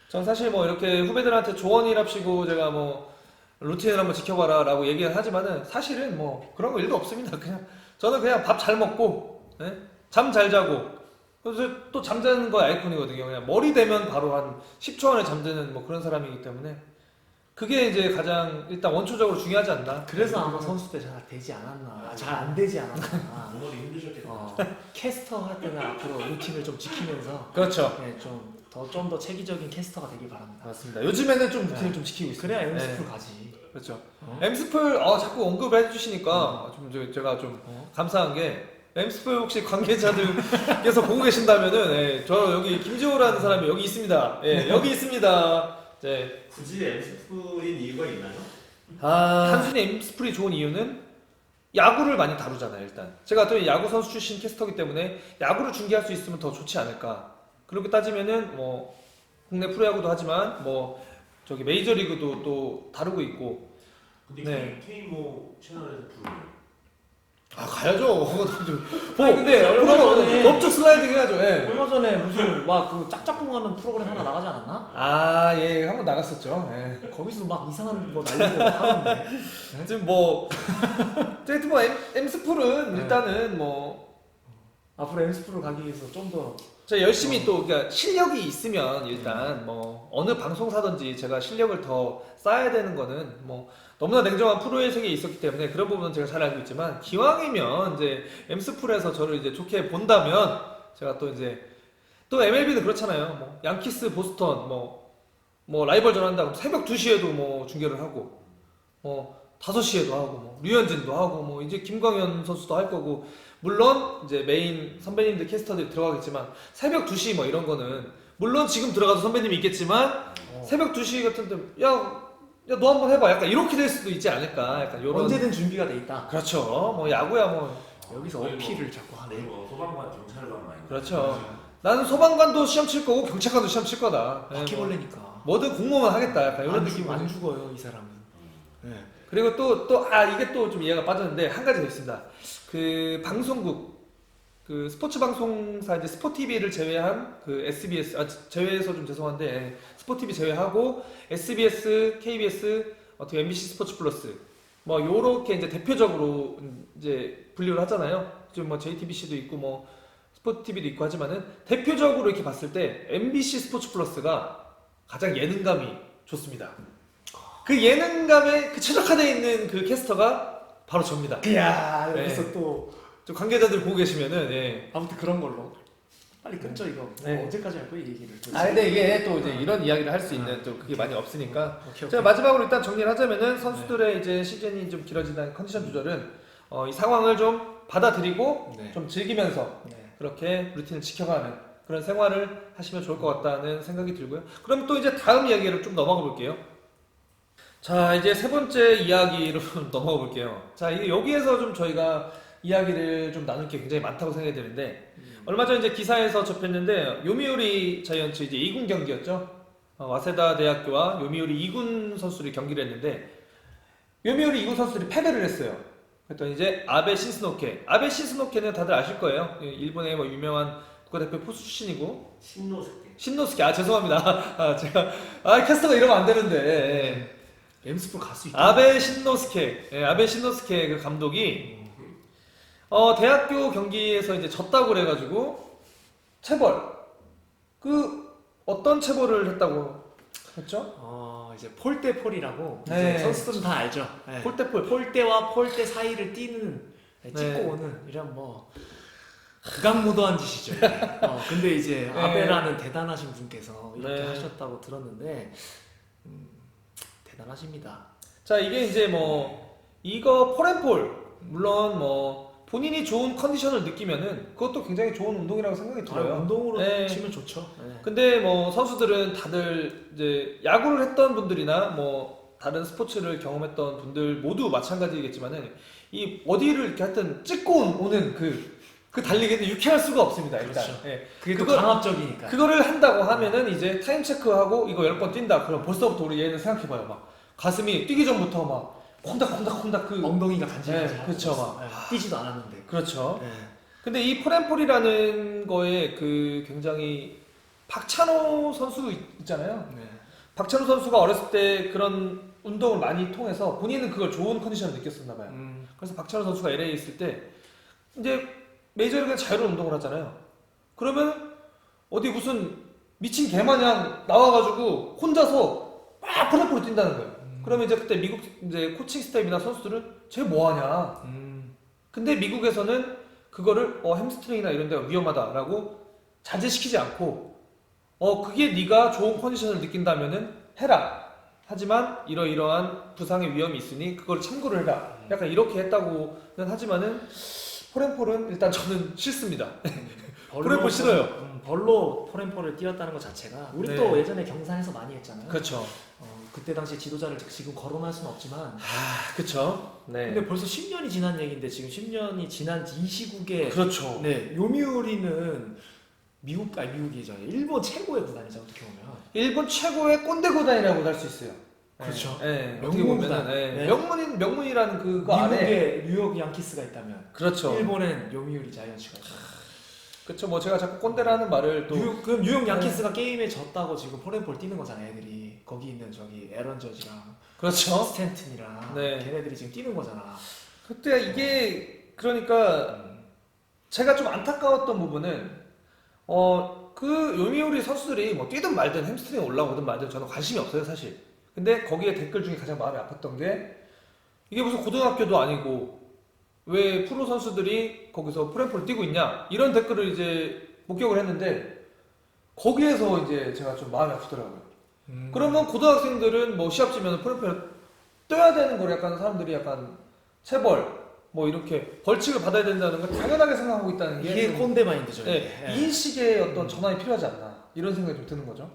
전 사실 뭐 이렇게 후배들한테 조언이랍시고 제가 뭐 루틴을 한번 지켜봐라 라고 얘기를 하지만은 사실은 뭐 그런 거 일도 없습니다. 그냥 저는 그냥 밥 잘 먹고 잠 잘 자고 그래서 또 잠자는 거 아이콘이거든요. 그냥 머리 대면 바로 한 10초 안에 잠드는 뭐 그런 사람이기 때문에 그게 이제 가장 일단 원초적으로 중요하지 않나. 그래서 아마 선수 때 잘 되지 않았나, 잘 안 되지 않았나. 몸이 힘드셨겠다. 캐스터 할 때는 앞으로 루틴을 좀 지키면서 그렇죠. 네, 좀 더 체계적인 캐스터가 되길 바랍니다. 맞습니다. 요즘에는 좀 루틴을 좀 지키고 있습니다. 그래야 네. 엠스프로 가지. 그렇죠. 어? 엠스플 자꾸 언급을 해주시니까 제가 좀 감사한 게 엠스플 혹시 관계자들께서 보고 계신다면은 저 여기 김지호라는 사람이 여기 있습니다. 여기 있습니다. 네. 굳이 엠스풀인 이유가 있나요? 단순히 엠스플이 좋은 이유는 야구를 많이 다루잖아요. 일단 제가 또 야구 선수 출신 캐스터기 때문에 야구를 중계할 수 있으면 더 좋지 않을까. 그렇게 따지면은 뭐 국내 프로야구도 하지만 뭐 저기 메이저리그도 또 다루고 있고. 근데 네. K모 채널에서 부르면 가야죠. 근데 얼마 전에 업적 슬라이딩 해야죠. 예. 얼마 전에 무슨 막 그 짝짝꿍하는 프로그램 하나 나가지 않았나? 예, 한번 나갔었죠. 예. 거기서 막 이상한 거 날리고 하는데. 지금 뭐, 어쨌든 뭐, 엠스풀은 네. 일단은 뭐, 앞으로 엠스프로 가기 위해서 좀 더 제가 열심히 또, 그러니까 실력이 있으면 일단 뭐, 어느 방송사든지 제가 실력을 더 쌓아야 되는 거는 뭐, 너무나 냉정한 프로의 세계에 있었기 때문에 그런 부분은 제가 잘 알고 있지만, 기왕이면 이제 엠스풀에서 저를 이제 좋게 본다면, 제가 또 이제, 또 MLB는 그렇잖아요. 뭐, 양키스, 보스턴, 뭐 라이벌 전한다고 새벽 2시에도 뭐 중계를 하고, 5시에도 하고, 뭐, 류현진도 하고, 뭐, 이제 김광현 선수도 할 거고, 물론, 이제 메인 선배님들 캐스터들이 들어가겠지만, 새벽 2시 뭐 이런 거는, 물론 지금 들어가도 선배님이 있겠지만, 새벽 2시 같은 때, 너 한번 해봐. 약간 이렇게 될 수도 있지 않을까. 약간 요런. 언제든 준비가 돼 있다. 그렇죠. 뭐, 야구야 뭐. 여기서 어필을 자꾸 하네. 뭐 소방관, 경찰관 많이. 그렇죠. 나는 소방관도 시험 칠 거고, 경찰관도 시험 칠 거다. 예, 뭐, 바퀴벌레니까. 뭐든 공무원 하겠다. 약간 이런 안 느낌. 안 죽어요 이 사람은. 네. 그리고 이게 또 좀 이해가 빠졌는데 한 가지 더 있습니다. 그 방송국 그 스포츠 방송사 이제 스포티비를 제외한 그 SBS 제외해서 좀 죄송한데 스포티비 제외하고 SBS, KBS, 어떻게 MBC 스포츠 플러스 뭐 요렇게 이제 대표적으로 이제 분류를 하잖아요. 지금 뭐 JTBC도 있고 뭐 스포티비도 있고 하지만은 대표적으로 이렇게 봤을 때 MBC 스포츠 플러스가 가장 예능감이 좋습니다. 그 예능감에 그 최적화되어 있는 그 캐스터가 바로 저입니다. 이야 네. 여기서 또 좀 관계자들 보고 계시면은 예. 아무튼 그런 걸로 빨리 끊죠 이거. 네. 언제까지 할 거야 이 얘기를? 근데 이게 또 이제 이런 이야기를 할 수 있는 또 그게 많이 없으니까. 오케이. 제가 마지막으로 일단 정리를 하자면은 선수들의 이제 시즌이 좀 길어진다는 컨디션 조절은 이 상황을 좀 받아들이고 네. 좀 즐기면서 네. 그렇게 루틴을 지켜가는 그런 생활을 하시면 좋을 것 같다는 생각이 들고요. 그럼 또 이제 다음 이야기를 좀 넘어가 볼게요. 자, 이제 세 번째 이야기로 넘어가 볼게요. 자, 이게 여기에서 좀 저희가 이야기를 좀 나눌 게 굉장히 많다고 생각이 드는데 얼마 전 이제 기사에서 접했는데 요미우리 자이언츠 이제 2군 경기였죠. 와세다 대학교와 요미우리 2군 선수들이 경기를 했는데 요미우리 2군 선수들이 패배를 했어요. 그랬더니 이제 아베 신스노케는 다들 아실 거예요. 일본의 뭐 유명한 국가대표 포수 출신이고 신노스케 죄송합니다. 제가 캐스터가 이러면 안 되는데 엠스프로 갈 수 있다. 아베 신노스케 그 감독이 대학교 경기에서 이제 졌다고 그래가지고 체벌 어떤 체벌을 했다고 했죠? 이제 폴대폴이라고 네. 이제 선수들은 다 알죠. 네. 폴대와 폴대 사이를 뛰는 찍고 네. 오는 이런 뭐 극악무도한 짓이죠. 근데 이제 네. 아베라는 대단하신 분께서 이렇게 네. 하셨다고 들었는데 대단하십니다. 자, 이게 이제 뭐 이거 폴앤폴 물론 뭐 본인이 좋은 컨디션을 느끼면은 그것도 굉장히 좋은 운동이라고 생각이 들어요. 운동으로 네. 치면 좋죠. 네. 근데 뭐 선수들은 다들 이제 야구를 했던 분들이나 뭐 다른 스포츠를 경험했던 분들 모두 마찬가지겠지만은 이 어디를 이렇게 하여튼 찍고 오는 그 달리기는 유쾌할 수가 없습니다. 일단. 그렇죠. 예. 그게 또 그거- 강압적이니까. 그거를 한다고 하면은 이제 타임 체크하고 이거 10번 뛴다. 그럼 벌써부터 우리 얘는 생각해봐요. 막 가슴이 뛰기 전부터 막 콩닥콩닥콩닥 엉덩이가 간지러지. 네, 그렇죠, 막. 뛰지도 않았는데. 그렇죠. 네. 근데 이 폴앤폴이라는 거에 그 굉장히 박찬호 선수 있잖아요. 네. 박찬호 선수가 어렸을 때 그런 운동을 많이 통해서 본인은 그걸 좋은 컨디션을 느꼈었나 봐요. 그래서 박찬호 선수가 LA에 있을 때 이제 메이저리그는 자유로운 운동을 하잖아요. 그러면 어디 무슨 미친 개마냥 나와가지고 혼자서 막 폴앤폴을 뛴다는 거예요. 그러면 이제 그때 미국 이제 코칭 스태프나 선수들은 쟤 뭐하냐. 근데 미국에서는 그거를 햄스트링이나 이런 데가 위험하다라고 자제시키지 않고 그게 네가 좋은 컨디션을 느낀다면은 해라. 하지만 이러이러한 부상의 위험이 있으니 그걸 참고를 해라. 약간 이렇게 했다고는 하지만은 폴앤폴은 일단 저는 싫습니다. 폴앤폴 싫어요. 벌로 폴앤폴을 뛰었다는 것 자체가 우리 네. 또 예전에 경산에서 많이 했잖아요. 그렇죠. 그때 당시 지도자를 지금 거론할 수는 없지만 그렇죠. 네. 근데 벌써 10년이 지난 얘기인데 지금 10년이 지난 이 시국에 그렇죠. 네 요미우리는 미국이죠. 일본 최고의 구단이죠. 어떻게 보면 일본 최고의 꼰대 구단이라고 할 수 있어요. 그렇죠. 네. 명문 어떻게 보면은 구단. 네. 네. 명문이라는 그거 안에 미국에 뉴욕 양키스가 있다면 그렇죠. 일본엔 요미우리 자이언츠가 있다. 그렇죠. 뭐 제가 자꾸 꼰대라는 말을 또 그럼 뉴욕 양키스가 게임에 졌다고 지금 폴앤폴 뛰는 거잖아요. 애들이 거기 있는 저기 에런 저지랑 그렇죠. 스탠튼이랑 네. 걔네들이 지금 뛰는 거잖아. 그때 이게 그러니까 제가 좀 안타까웠던 부분은 그 요미우리 선수들이 뭐 뛰든 말든 햄스트링 올라오든 말든 저는 관심이 없어요 사실. 근데 거기에 댓글 중에 가장 마음이 아팠던 게 이게 무슨 고등학교도 아니고 왜 프로 선수들이 거기서 폴앤폴 뛰고 있냐 이런 댓글을 이제 목격을 했는데 거기에서 이제 제가 좀 마음이 아프더라고요. 그러면 고등학생들은 뭐 시합 치면 폴앤폴 떠야 되는 걸 약간 사람들이 약간 체벌 뭐 이렇게 벌칙을 받아야 된다는 걸 당연하게 생각하고 있다는 게 이게 좀, 꼰대 마인드죠. 네, 이게. 이 인식의 어떤 전환이 필요하지 않나 이런 생각이 좀 드는 거죠.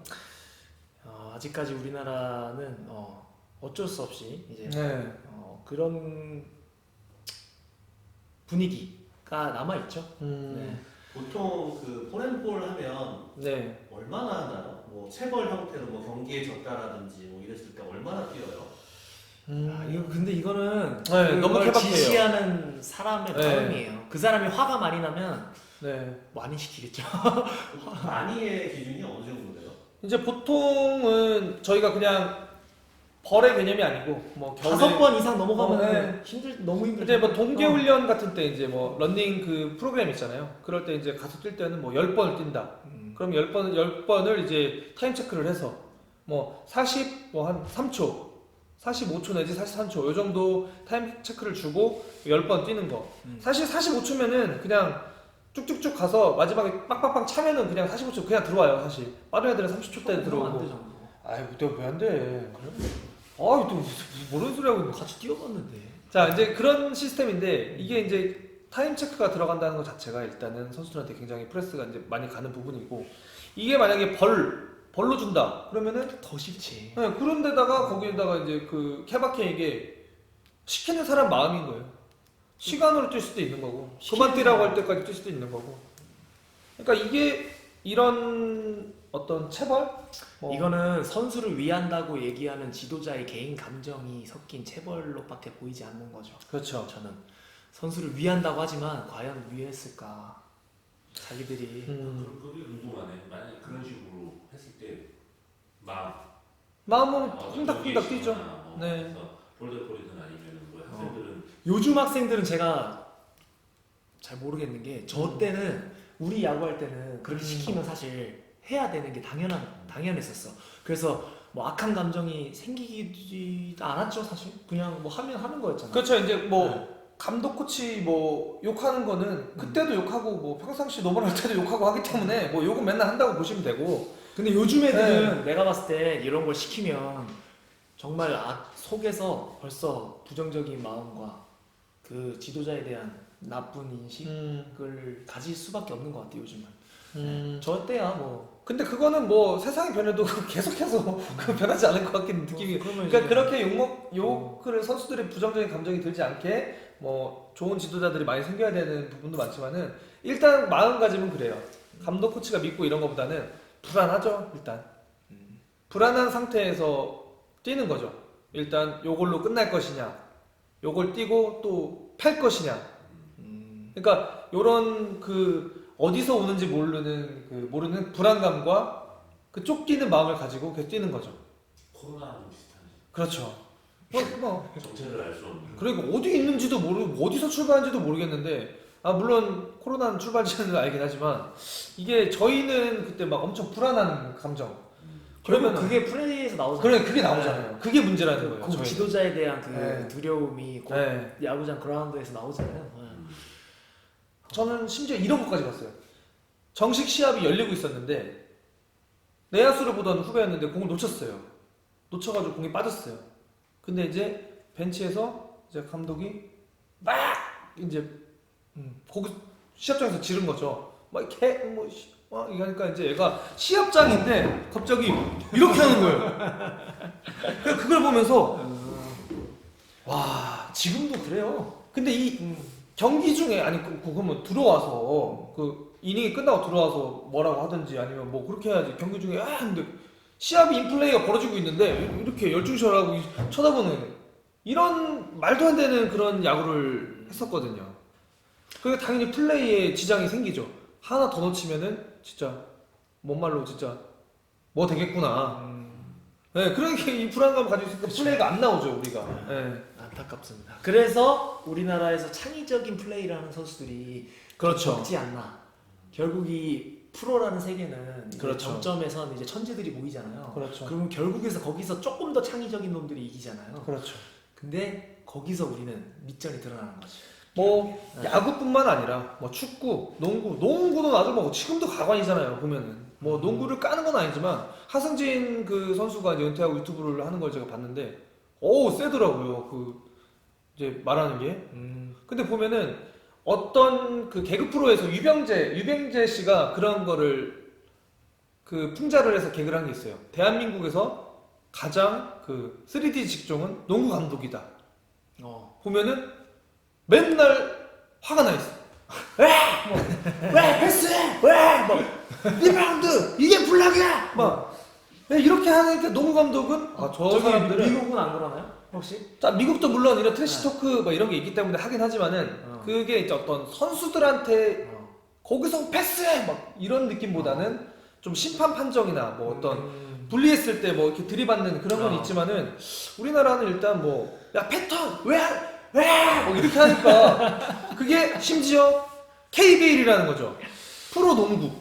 아직까지 우리나라는 어쩔 수 없이 이제 네. 그런 분위기가 남아 있죠. 음, 보통 그 폴앤폴 하면 네. 얼마나 하나요? 뭐 체벌 형태로 뭐 경기에 졌다라든지 뭐 이랬을 때 얼마나 뛰어요? 근데 이거는 네, 너무 그걸 케바케예요. 지시하는 사람의 네. 마음이에요. 그 사람이 화가 많이 나면 네. 많이 시키겠죠. 많이의 기준이 어느 정도 돼요? 이제 보통은 저희가 그냥 벌의 개념이 아니고 뭐 겨울에 5번 이상 넘어가면 네. 너무 힘들죠. 이제 뭐 동계 훈련 같은 때 이제 뭐 러닝 그 프로그램 있잖아요. 그럴 때 이제 가서 뛸 때는 뭐 10번을 뛴다. 그럼 10번을 이제 타임 체크를 해서 뭐 40, 뭐 한 3초, 45초 내지 43초 요 정도 타임 체크를 주고 10번 뛰는 거. 사실 45초면은 그냥 쭉쭉쭉 가서 마지막에 빵빵빵 차면은 그냥 45초 그냥 들어와요, 사실. 빠른 애들은 30초 때 안 들어오고. 되잖아. 아이, 내가 왜 안 돼? 아, 또 모르는 소리 하고 있는 거. 같이 뛰어봤는데. 자, 이제 그런 시스템인데 이게 이제 타임 체크가 들어간다는 것 자체가 일단은 선수들한테 굉장히 프레스가 이제 많이 가는 부분이고, 이게 만약에 벌로 준다 그러면은 더 싫지. 네, 그런 데다가 거기에다가 이제 그 케바케에게 시키는 사람 마음인 거예요. 시간으로 뛸 수도 있는 거고 그만 뛰라고 할 때까지 뛸 수도 있는 거고. 그러니까 이게 이런 어떤 체벌? 뭐 이거는 선수를 위한다고 얘기하는 지도자의 개인 감정이 섞인 체벌로밖에 보이지 않는 거죠. 그렇죠. 저는 선수를 위한다고 하지만 과연 위했을까? 자기들이 그럼 그게 궁금하네. 만약에 그런 식으로 했을 때 마음은 여기 콩닥콩닥 뛰죠. 계시거나 뭐 네. 그래서 볼더콜이든 아니면 뭐 학생들은 요즘 학생들은 제가 잘 모르겠는 게 저 때는 우리 야구할 때는 그렇게 시키면 사실 해야 되는 게 당연했었어. 그래서 뭐 악한 감정이 생기지도 않았죠, 사실. 그냥 뭐 하면 하는 거였잖아. 그렇죠. 이제 뭐 네. 감독 코치 뭐 욕하는 거는 그때도 욕하고 뭐 평상시 노멀할 때도 욕하고 하기 때문에 뭐 욕은 맨날 한다고 보시면 되고. 근데 요즘 애들은 내가 봤을 때 이런 걸 시키면 정말 속에서 벌써 부정적인 마음과 그 지도자에 대한 나쁜 인식을 가질 수밖에 없는 것 같아요, 요즘은. 저 때야 뭐. 근데 그거는 뭐 세상이 변해도 계속해서 그 변하지 않을 것 같긴 느낌이. 그러니까 그렇게 욕을 선수들의 부정적인 감정이 들지 않게 뭐 좋은 지도자들이 많이 생겨야 되는 부분도 많지만은 일단 마음가짐은 그래요. 감독 코치가 믿고 이런 것보다는 불안하죠, 일단. 불안한 상태에서 뛰는 거죠. 일단 요걸로 끝날 것이냐, 요걸 뛰고 또 팔 것이냐. 그러니까 요런 그 어디서 오는지 모르는 불안감과 그 쫓기는 마음을 가지고 계속 뛰는 거죠. 코로나랑 좀 비슷하네. 그렇죠. 정체를 알 수 없는. 그러니까 어디 있는지도 모르고 어디서 출발한지도 모르겠는데, 물론 코로나는 출발지는 알긴 하지만 이게 저희는 그때 막 엄청 불안한 감정. 그러면 그러면은- 그게 플레이에서 나오잖아요. 그래, 그게 나오잖아요. 그게 문제라는 거예요. 그 저희는. 지도자에 대한 그 네. 두려움이 곧 네. 야구장 그라운드에서 나오잖아요. 저는 심지어 이런 것까지 봤어요. 정식 시합이 열리고 있었는데 내야수를 보던 후배였는데 공을 놓쳤어요. 놓쳐가지고 공이 빠졌어요. 근데 이제 벤치에서 이제 감독이 막 이제 거기 시합장에서 지른 거죠. 막 이거 하니까 이제 얘가 시합장인데 갑자기 이렇게 하는 거예요. 그래서 그걸 보면서 와, 지금도 그래요. 근데 이 경기 중에 아니 그러면 들어와서 그 이닝이 끝나고 들어와서 뭐라고 하든지 아니면 뭐 그렇게 해야지. 경기 중에 근데 시합이 인플레이가 벌어지고 있는데 이렇게 열중시하고 쳐다보는 이런 말도 안 되는 그런 야구를 했었거든요. 그게 당연히 플레이에 지장이 생기죠. 하나 더 놓치면은 진짜 뭔 말로 진짜 뭐 되겠구나. 네, 그러니까 이 불안감 가지고 있으니까 플레이가 안 나오죠, 우리가. 네. 안타깝습니다. 그래서 우리나라에서 창의적인 플레이를 하는 선수들이 그렇죠. 적지 않나. 결국 이 프로라는 세계는 이제 그렇죠. 정점에선 이제 천재들이 모이잖아요. 그렇죠. 그러면 결국에서 거기서 조금 더 창의적인 놈들이 이기잖아요. 그렇죠. 근데 거기서 우리는 밑전이 드러나는 거지. 뭐 야구뿐만 아니라 뭐 축구, 농구는 아주 뭐 지금도 가관이잖아요. 보면은 뭐 농구를 까는 건 아니지만 하승진 그 선수가 이제 은퇴하고 유튜브를 하는 걸 제가 봤는데 세더라고요. 그 이제 말하는 게. 근데 보면은 어떤 그 개그 프로에서 유병재 씨가 그런 거를 그 풍자를 해서 개그를 한 게 있어요. 대한민국에서 가장 그 3D 직종은 농구 감독이다. 보면은 맨날 화가 나 있어. 왜 패스해? 리바운드 이게 블락이야. 막 이렇게 하니까 농구 감독은 저 사람들은 미국은 안 그러나요? 혹시? 자, 미국도 물론 이런 트래시 토크 뭐 이런 게 있기 때문에 하긴 하지만은 그게 이제 어떤 선수들한테 거기서 패스해 막 이런 느낌보다는 좀 심판 판정이나 뭐 어떤 분리했을 때 뭐 이렇게 들이받는 그런 건 있지만은 우리나라는 일단 뭐 야 패턴 왜뭐 이렇게 하니까 그게 심지어 KBL이라는 거죠. 프로 농구.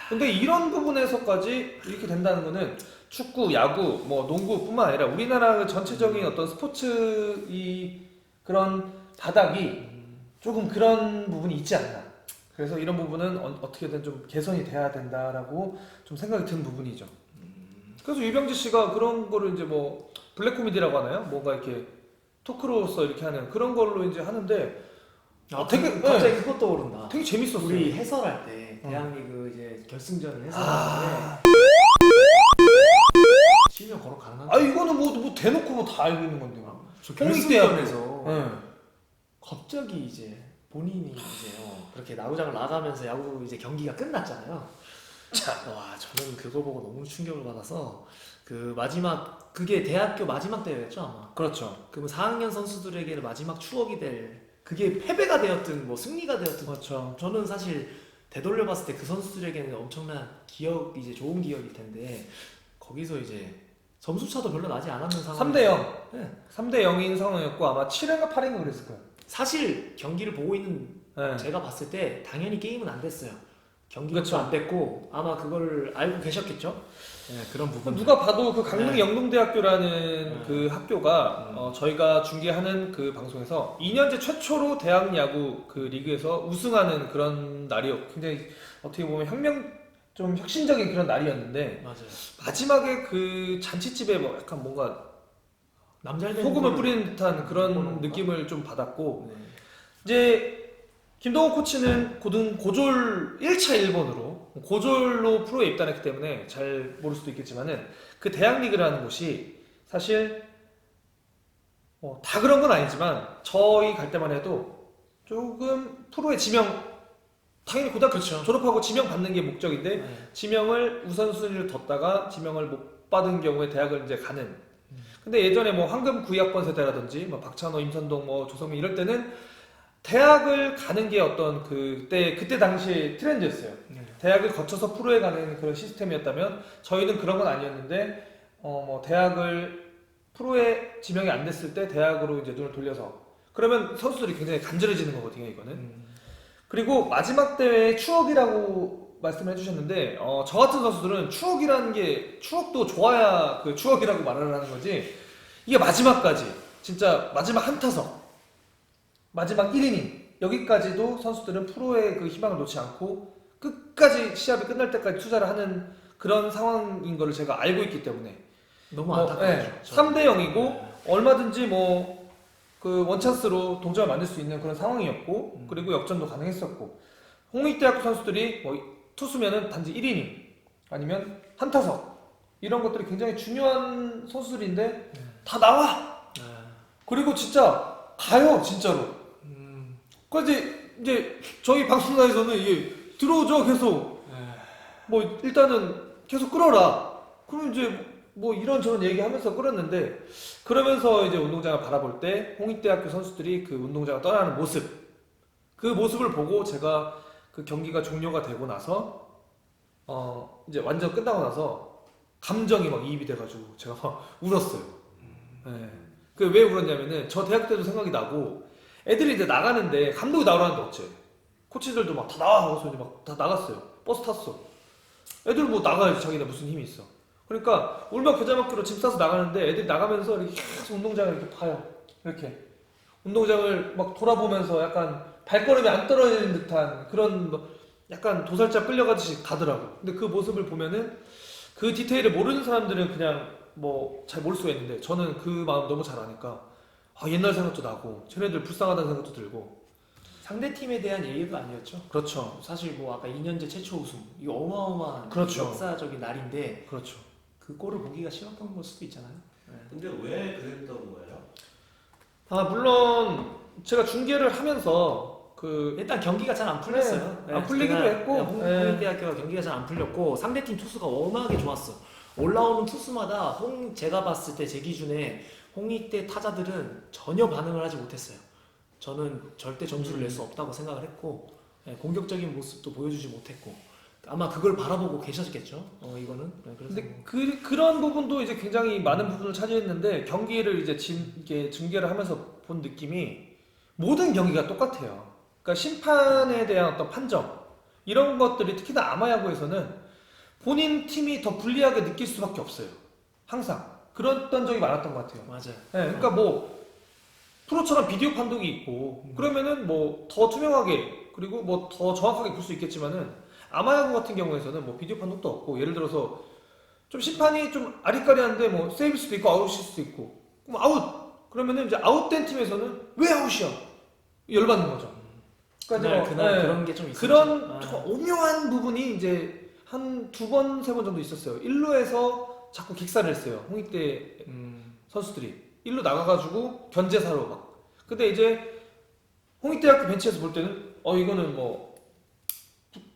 근데 이런 부분에서까지 이렇게 된다는 거는 축구, 야구, 뭐 농구뿐만 아니라 우리나라 전체적인 어떤 스포츠 이 그런 바닥이 조금 그런 부분이 있지 않나. 그래서 이런 부분은 어떻게든 좀 개선이 돼야 된다라고 좀 생각이 든 부분이죠. 그래서 유병지 씨가 그런 거를 이제 뭐 블랙 코미디라고 하나요? 뭔가 이렇게 토크로서 이렇게 하는 그런 걸로 이제 하는데 되게 갑자기 그것도 떠오른다. 되게 재밌었어요. 우리 해설할 때 대한리그 이제 결승전을 해설할 때 실명 거로 가능한가? 아 이거는 뭐 대놓고 뭐 다 알고 있는 건데. 저 홍익대학교. 결승전에서 네. 갑자기 이제 본인이 이제 그렇게 야구장을 나가면서 야구 이제 경기가 끝났잖아요. 와 저는 그거 보고 너무 충격을 받아서 그 마지막 그게 대학교 마지막 대회였죠 아마. 그렇죠. 그러면 4학년 선수들에게는 마지막 추억이 될 그게 패배가 되었든 뭐 승리가 되었든 그렇죠. 저는 사실 되돌려 봤을 때 그 선수들에게는 엄청난 기억 이제 좋은 기억일 텐데 거기서 이제 점수 차도 별로 나지 않았는 상황. 3대 0. 네. 3대 0인 상황이었고 아마 7회인가 8회인가 그랬을 거예요. 사실 경기를 보고 있는 네. 제가 봤을 때 당연히 게임은 안 됐어요. 경기가 그쵸. 안 됐고 아마 그걸 알고 계셨겠죠. 네, 그런 부분. 누가 봐도 그 강릉 네. 영동대학교라는 네. 그 학교가 저희가 중계하는 그 방송에서 2년제 최초로 대학 야구 그 리그에서 우승하는 그런 날이었고 굉장히 어떻게 보면 좀 혁신적인 그런 날이었는데 맞아요. 마지막에 그 잔치집에 뭐 약간 뭔가 남잘 되는 소금을 걸- 뿌리는 듯한 그런 그런가? 느낌을 좀 받았고 네. 이제 김동호 코치는 고졸 1차 1번으로 고졸로 프로에 입단했기 때문에 잘 모를 수도 있겠지만은 그 대학리그라는 곳이 사실 다 그런 건 아니지만 저희 갈 때만 해도 조금 프로에 지명 당연히 고등학교 졸업하고 지명 받는 게 목적인데 네. 지명을 우선순위를 뒀다가 지명을 못 받은 경우에 대학을 이제 가는. 근데 예전에 뭐 황금 구의학번 세대라든지 뭐 박찬호, 임선동, 뭐 조성민 이럴 때는 대학을 가는 게 어떤 그때 당시 트렌드였어요. 네. 대학을 거쳐서 프로에 가는 그런 시스템이었다면 저희는 그런 건 아니었는데 뭐 대학을 프로에 지명이 안 됐을 때 대학으로 이제 눈을 돌려서 그러면 선수들이 굉장히 간절해지는 거거든요, 이거는. 그리고 마지막 대회의 추억이라고 말씀해 주셨는데 저 같은 선수들은 추억이라는 게 추억도 좋아야 그 추억이라고 말을 하는 거지 이게 마지막까지 진짜 마지막 한 타석 마지막 1이닝 여기까지도 선수들은 프로의 그 희망을 놓지 않고 끝까지 시합이 끝날 때까지 투자를 하는 그런 상황인 거를 제가 알고 있기 때문에 너무 안타깝죠. 3대 0이고 얼마든지 뭐 그 원찬스로 동점을 만들 수 있는 그런 상황이었고 그리고 역전도 가능했었고 홍익대학교 선수들이 뭐 투수면은 단지 1이닝 아니면 한 타석 이런 것들이 굉장히 중요한 선수들인데 다 나와 그리고 진짜 가요 진짜로 그래서 이제 저희 방송사에서는 이게 들어오죠 계속 뭐 일단은 계속 끌어라 그럼 이제 뭐 이런저런 얘기하면서 끌었는데 그러면서 이제 운동장을 바라볼 때 홍익대학교 선수들이 그 운동장을 떠나는 모습 그 모습을 보고 제가 그 경기가 종료가 되고 나서 이제 완전 끝나고 나서 감정이 막 이입이 돼가지고 제가 막 울었어요. 네. 그 왜 울었냐면은 저 대학 때도 생각이 나고 애들이 이제 나가는데 감독이 나오라는데 어째 코치들도 막 다 나와 하고서 이제 막 다 나갔어요. 버스 탔어. 애들 뭐 나가야지 자기네 무슨 힘이 있어. 그러니까 울며 겨자 먹기로 짐 싸서 나가는데 애들이 나가면서 이렇게 계속 운동장을 이렇게 봐요. 이렇게 운동장을 막 돌아보면서 약간 발걸음이 안 떨어지는 듯한 그런 뭐 약간 도살자 끌려가듯이 가더라고. 근데 그 모습을 보면은 그 디테일을 모르는 사람들은 그냥 뭐 잘 모를 수가 있는데 저는 그 마음 너무 잘 아니까 옛날 생각도 나고 쟤네들 불쌍하다는 생각도 들고. 상대 팀에 대한 예의도 아니었죠. 그렇죠. 사실 뭐 아까 2년제 최초 우승 이거 어마어마한 그렇죠. 역사적인 날인데 그렇죠. 그 골을 보기가 싫었던 걸 수도 있잖아요. 근데 왜 그랬던 거예요? 물론 제가 중계를 하면서 일단 경기가 잘 안 풀렸어요. 안 풀리기도 했고. 홍익대학교가 경기가 잘 안 풀렸고 상대팀 투수가 워낙에 좋았어. 올라오는 투수마다 제가 봤을 때 제 기준에 홍익대 타자들은 전혀 반응을 하지 못했어요. 저는 절대 점수를 낼 수 없다고 생각을 했고 공격적인 모습도 보여주지 못했고 아마 그걸 바라보고 계셨겠죠. 이거는 그래서 근데 그런 부분도 이제 굉장히 많은 부분을 차지했는데 경기를 이제 이게 중계를 하면서 본 느낌이 모든 경기가 똑같아요. 그러니까 심판에 대한 어떤 판정 이런 것들이 특히나 아마야구에서는 본인 팀이 더 불리하게 느낄 수밖에 없어요. 항상 그랬던 적이 많았던 것 같아요. 맞아요. 네, 그러니까 뭐 프로처럼 비디오 판독이 있고 그러면은 뭐 더 투명하게 그리고 뭐 더 정확하게 볼 수 있겠지만은 아마야구 같은 경우에서는 뭐 비디오 판독도 없고 예를 들어서 좀 심판이 좀 아리까리한데 뭐 세이브일 수도 있고 아웃일 수도 있고 그럼 아웃 그러면은 이제 아웃된 팀에서는 왜 아웃이야 열받는 거죠. 그날 뭐, 그런 게 좀 있었죠. 그런 오묘한 부분이 이제 한 2번, 3번 정도 있었어요. 1루에서 자꾸 킥사를 했어요. 홍익대 선수들이 1루 나가가지고 견제사로 막. 근데 이제 홍익대학교 벤치에서 볼 때는 이거는 뭐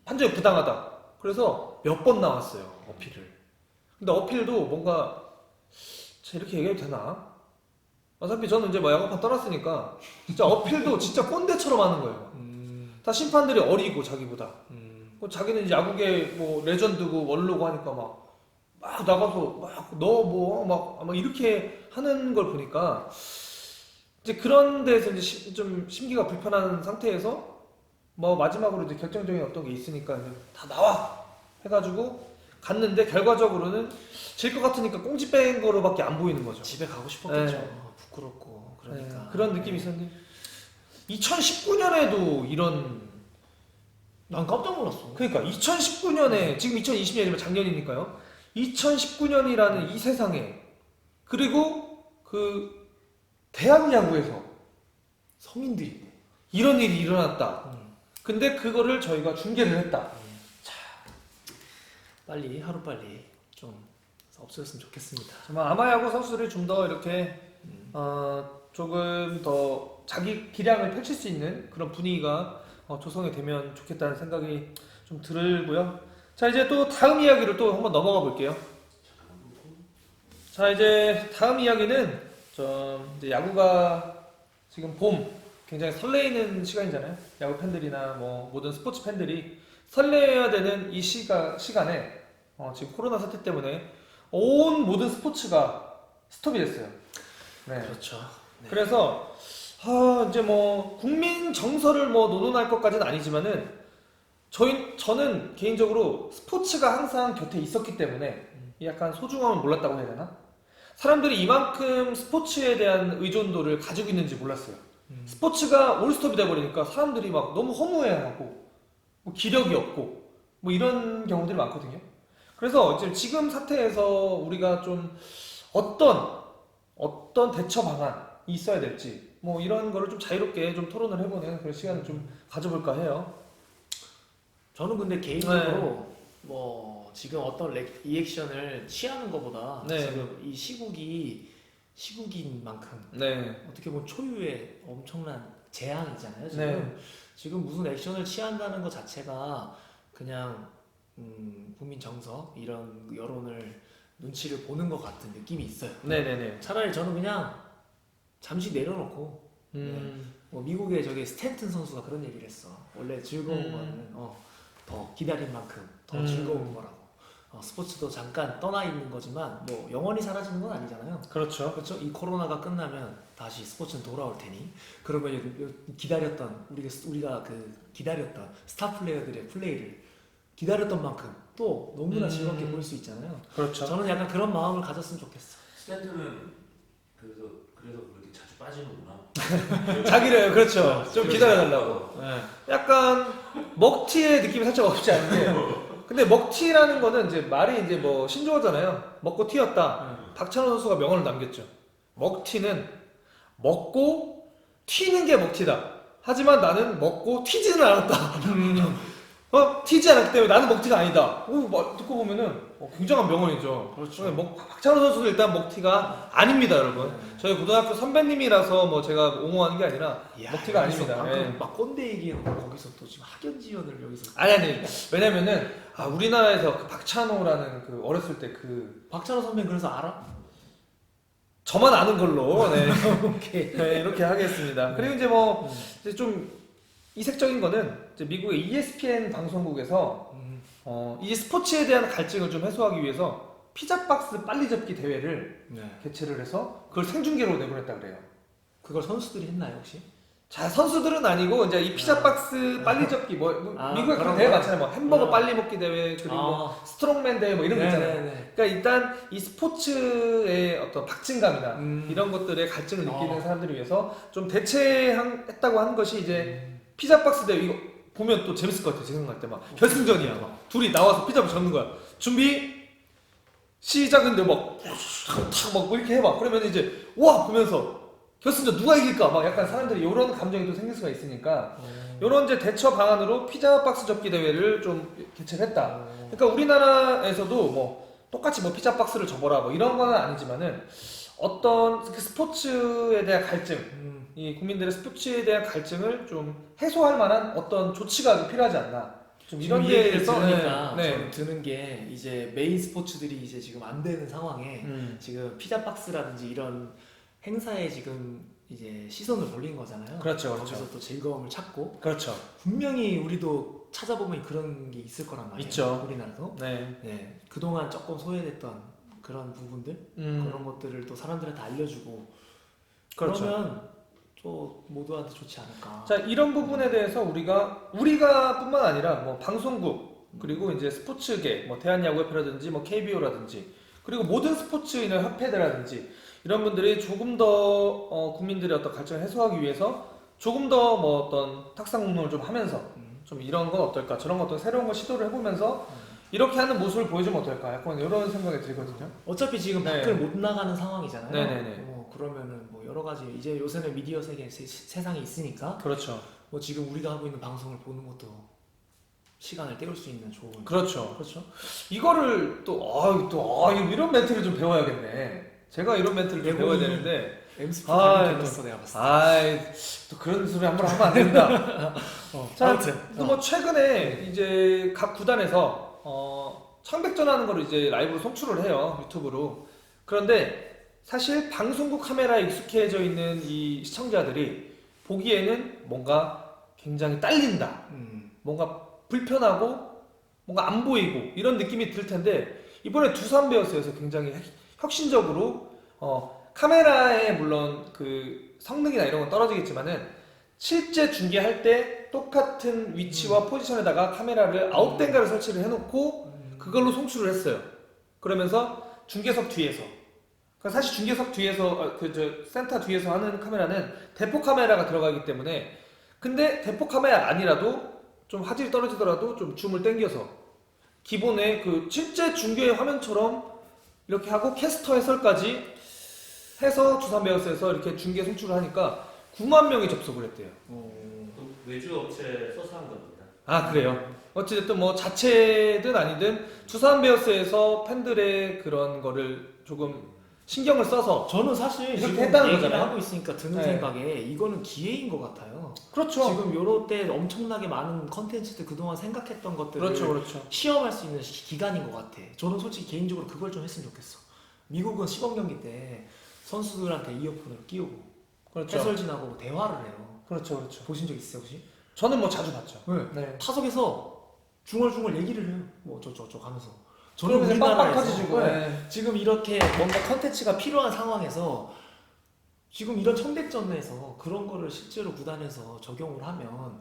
판정이 부당하다. 그래서 몇 번 나왔어요 어필을. 근데 어필도 뭔가 이렇게 얘기해도 되나? 어차피 저는 이제 뭐 야구판 떠났으니까 진짜 어필도 진짜 꼰대처럼 하는 거예요. 다 심판들이 어리고 자기보다. 자기는 이제 야구계 뭐 레전드고 원로고 하니까 막 나가서 막 이렇게 하는 걸 보니까 이제 그런 데서 이제 좀 심기가 불편한 상태에서 뭐 마지막으로 이제 결정적인 어떤 게 있으니까 이제 다 나와 해가지고 갔는데 결과적으로는 질 것 같으니까 꽁지 뺀 거로밖에 안 보이는 거죠. 집에 가고 싶었겠죠. 네. 부끄럽고 그러니까 네, 그런 느낌이 있었는데 2019년에도 이런 난 깜짝 놀랐어. 그러니까 2019년에 지금 2020년이면 작년이니까요. 2019년이라는 이 세상에 그리고 그 대학 야구에서 성인들이 이런 일이 일어났다. 근데 그거를 저희가 중계를 했다. 빨리 하루빨리 좀 없어졌으면 좋겠습니다. 정말 아마야구 선수들이 좀 더 이렇게 조금 더 자기 기량을 펼칠 수 있는 그런 분위기가 조성이 되면 좋겠다는 생각이 좀 들고요. 자 이제 또 다음 이야기를 또 한번 넘어가 볼게요. 자 이제 다음 이야기는 좀 이제 야구가 지금 봄 굉장히 설레이는 시간이잖아요. 야구 팬들이나 뭐 모든 스포츠 팬들이 설레야 되는 이 시간에 지금 코로나 사태 때문에 온 모든 스포츠가 스톱이 됐어요. 네. 그렇죠. 네. 그래서 이제 뭐 국민 정서를 뭐 논논할 것까지는 아니지만은 저는 개인적으로 스포츠가 항상 곁에 있었기 때문에 약간 소중함을 몰랐다고 해야 되나? 사람들이 이만큼 스포츠에 대한 의존도를 가지고 있는지 몰랐어요. 스포츠가 올스톱이 돼버리니까 사람들이 막 너무 허무해하고 뭐 기력이 없고 뭐 이런 경우들이 많거든요. 그래서 지금 사태에서 우리가 좀 어떤 대처 방안이 있어야 될지 뭐 이런 거를 좀 자유롭게 좀 토론을 해보는 그런 시간을 좀 가져볼까 해요. 저는 근데 개인적으로 뭐 지금 어떤 리액션을 취하는 것보다 네. 지금 이 시국인 만큼 네. 어떻게 보면 초유의 엄청난 재앙이잖아요. 지금 네. 지금 무슨 액션을 취한다는 것 자체가 그냥 국민 정서 이런 여론을 눈치를 보는 것 같은 느낌이 있어요. 네네네. 차라리 저는 그냥 잠시 내려놓고 뭐 미국의 저기 스탠튼 선수가 그런 얘기를 했어. 원래 즐거운 거는 더 기다린 만큼 더 즐거운 거라고. 스포츠도 잠깐 떠나 있는 거지만 뭐 영원히 사라지는 건 아니잖아요. 그렇죠. 그렇죠. 이 코로나가 끝나면 다시 스포츠는 돌아올 테니 그러면 기다렸던 우리가 그 기다렸던 스타 플레이어들의 플레이를 기다렸던 만큼 또 너무나 즐겁게 볼 수 있잖아요. 그렇죠. 저는 약간 그런 마음을 가졌으면 좋겠어. 스탠트는 그래서 그렇게 자주 빠지는구나. 자기를 그렇죠. 좀 기다려달라고. 네. 약간 먹튀의 느낌이 살짝 없지 않은데. 근데 먹튀라는 거는 이제 말이 이제 뭐 신조어잖아요. 먹고 튀었다. 박찬호 선수가 명언을 남겼죠. 먹튀는 먹고 튀는 게 먹튀다. 하지만 나는 먹고 튀지는 않았다. 튀지 않았기 때문에 나는 먹튀가 아니다. 듣고 보면은 굉장한 명언이죠. 그렇죠. 박찬호 선수도 일단 먹튀가 아닙니다, 여러분. 네. 저희 고등학교 선배님이라서 뭐 제가 옹호하는 게 아니라 이야, 먹튀가 여기서 아닙니다. 방금 예. 막 꼰대 얘기해놓고 거기서 또 지금 학연 지연을 여기서. 아니 왜냐면은 우리나라에서 그 박찬호라는 그 어렸을 때 그 박찬호 선배 그래서 알아? 저만 아는 걸로 네. 오케이. 네, 이렇게 하겠습니다. 그리고 이제 뭐 이제 좀 이색적인 거는 이제 미국의 ESPN 방송국에서 이 스포츠에 대한 갈증을 좀 해소하기 위해서 피자 박스 빨리 접기 대회를 네. 개최를 해서 그걸 생중계로 내보냈다 그래요. 그걸 선수들이 했나요 혹시? 자, 선수들은 아니고 이제 이 피자 박스 빨리 접기 미국에 그런 대회 거? 많잖아요. 뭐 햄버거 아. 빨리 먹기 대회 그리고 뭐 스트롱맨 대회 뭐 이런 거 있잖아요. 네네네. 그러니까 일단 이 스포츠의 어떤 박진감이나 이런 것들의 갈증을 느끼는 어. 사람들을 위해서 좀 대체했다고 하는 것이 이제 피자 박스 대회. 이거 보면 또 재밌을 것 같아요. 제 생각할 때 막 결승전이야. 막 둘이 나와서 피자 박스 접는 거야. 준비 시작인데 막탁막 이렇게 해봐. 그러면 이제 와 보면서 결승전 누가 이길까? 막 약간 사람들이 이런 감정이 또 생길 수가 있으니까 이런 이제 대처 방안으로 피자 박스 접기 대회를 좀 개최를 했다. 그러니까 우리나라에서도 뭐 똑같이 뭐 피자 박스를 접어라 뭐 이런 건 아니지만은 어떤 그 스포츠에 대한 갈증, 이 국민들의 스포츠에 대한 갈증을 좀 해소할 만한 어떤 조치가 좀 필요하지 않나. 좀 이런 지금 이 얘기를 데에서 들으니까 네. 저는 드는 게 이제 메인 스포츠들이 이제 지금 안 되는 상황에 지금 피자 박스라든지 이런 행사에 지금 이제 시선을 돌린 거잖아요. 그렇죠, 거기서 그렇죠. 또 즐거움을 찾고 그렇죠. 분명히 우리도 찾아보면 그런 게 있을 거란 말이에요. 있죠. 우리나라도. 네. 네, 그동안 조금 소외됐던 그런 부분들 그런 것들을 또 사람들한테 알려주고 그렇죠. 그러면 또 모두한테 좋지 않을까. 자, 이런 부분에 대해서 우리가 뿐만 아니라 뭐 방송국 그리고 이제 스포츠계 뭐 대한야구협회라든지 뭐 KBO라든지 그리고 모든 스포츠인의 협회들라든지 이런 분들이 조금 더 국민들의 어떤 갈증을 해소하기 위해서 조금 더 뭐 어떤 탁상 운동을 좀 하면서 좀 이런 건 어떨까 저런 거 어떤 새로운 거 시도를 해보면서 이렇게 하는 모습을 보여주면 어떨까 약간 이런 생각이 들거든요. 어차피 지금 네. 밖을 못 나가는 상황이잖아요. 네네네. 그러면은 뭐 여러 가지 이제 요새는 미디어 세상이 있으니까 그렇죠. 뭐 지금 우리가 하고 있는 방송을 보는 것도 시간을 때울 수 있는 좋은. 그렇죠. 그렇죠. 이거를 이런 멘트를 좀 배워야겠네. 제가 이런 멘트를 좀 배워야 되는데. 엠스피 아, 걸렸어 내가 봤을 때. 또 그런 소리 함부로 하면 안 된다. 자, 아무튼 또 뭐 최근에 이제 각 구단에서 청백전 하는 거를 이제 라이브로 송출을 해요. 유튜브로. 그런데 사실 방송국 카메라에 익숙해져 있는 이 시청자들이 보기에는 뭔가 굉장히 딸린다. 뭔가 불편하고 뭔가 안 보이고 이런 느낌이 들 텐데 이번에 두산 베어스에서 굉장히 혁신적으로 카메라에 물론 그 성능이나 이런 건 떨어지겠지만은 실제 중계할 때 똑같은 위치와 포지션에다가 카메라를 아웃된가를 설치를 해놓고 그걸로 송출을 했어요. 그러면서 중계석 뒤에서 그러니까 사실 중계석 뒤에서 센터 뒤에서 하는 카메라는 대포 카메라가 들어가기 때문에 근데 대포 카메라 아니라도 좀 화질이 떨어지더라도 좀 줌을 당겨서 기본의 그 실제 중계 화면처럼 이렇게 하고 캐스터 해설까지 해서 두산 베어스에서 이렇게 중계 송출을 하니까 9만 명이 접속을 했대요. 외주 업체 써서 한 겁니다. 아 그래요? 어찌됐든 뭐 자체든 아니든 두산 베어스에서 팬들의 그런 거를 조금 신경을 써서 저는 사실 이렇게 지금 했다는 얘기를 거잖아요. 하고 있으니까 드는 네. 생각에 이거는 기회인 것 같아요. 그렇죠. 지금 요럴 때 엄청나게 많은 컨텐츠들 그동안 생각했던 것들을 그렇죠. 시험할 수 있는 기간인 것 같아. 저는 솔직히 개인적으로 그걸 좀 했으면 좋겠어. 미국은 시범 경기 때 선수들한테 이어폰을 끼우고 그렇죠. 해설진하고 대화를 해요. 그렇죠. 보신 적 있어요 혹시? 저는 뭐 자주 봤죠. 네. 네. 타석에서 중얼중얼 얘기를 해요. 뭐 저쪽 하면서. 그러면 이제 빵빵 우리나라에서 터지고. 네. 지금 이렇게 뭔가 컨텐츠가 필요한 상황에서 지금 이런 청백전에서 그런 거를 실제로 구단에서 적용을 하면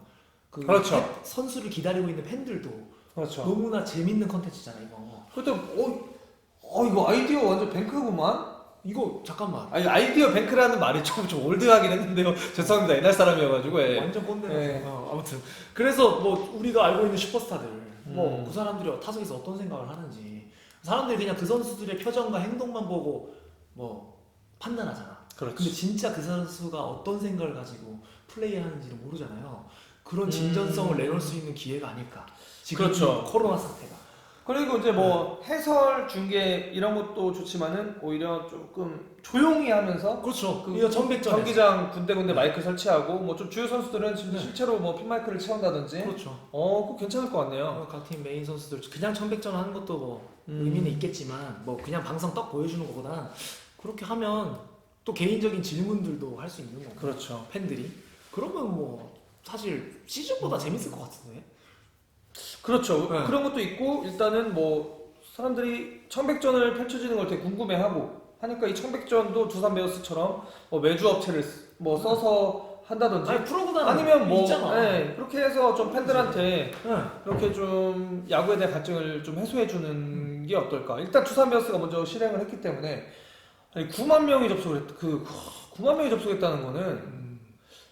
그 그렇죠. 선수를 기다리고 있는 팬들도 그렇죠. 너무나 재밌는 컨텐츠잖아 이거. 그때 이거 아이디어 완전 뱅크구만. 이거 잠깐만 아니 아이디어 뱅크라는 말이 좀 올드하긴 했는데요. 죄송합니다. 옛날 사람이어가지고. 예. 완전 꼰대라서. 네. 아무튼 그래서 뭐 우리가 알고 있는 슈퍼스타들 뭐 음. 그 사람들이 타석에서 어떤 생각을 하는지 사람들이 그냥 그 선수들의 표정과 행동만 보고 뭐 판단하잖아. 그렇지. 근데 진짜 그 선수가 어떤 생각을 가지고 플레이하는지를 모르잖아요. 그런 진전성을 내놓을 수 있는 기회가 아닐까 지금 그렇죠. 이 코로나 사태가. 그리고 이제 뭐 해설 중계 이런 것도 좋지만은 오히려 조금 조용히 하면서 그렇죠. 그 이거 전백전 경기장 군데군데 마이크 설치하고 뭐 좀 주요 선수들은 지금 실제로 뭐 핀 마이크를 채운다든지 그렇죠. 그거 괜찮을 것 같네요. 각 팀 메인 선수들 그냥 청백전 하는 것도 뭐 음. 의미는 있겠지만 뭐 그냥 방송 떡 보여주는 것보다 그렇게 하면 또 개인적인 질문들도 할 수 있는 거고 그렇죠. 팬들이 그러면 뭐 사실 시즌보다 재밌을 것 같은데. 그렇죠. 네. 그런 것도 있고 일단은 뭐 사람들이 청백전을 펼쳐지는 걸 되게 궁금해하고 하니까 이 청백전도 두산 베어스처럼 뭐 매주 업체를 뭐 써서 한다든지 아니 프로보다는 아니면 뭐 있잖아. 네, 그렇게 해서 좀 팬들한테 네. 이렇게 좀 야구에 대한 갈증을 좀 해소해 주는 게 어떨까? 일단 두산 베어스가 먼저 실행을 했기 때문에 아니 9만 명이 접속을 했 9만 명이 접속했다는 거는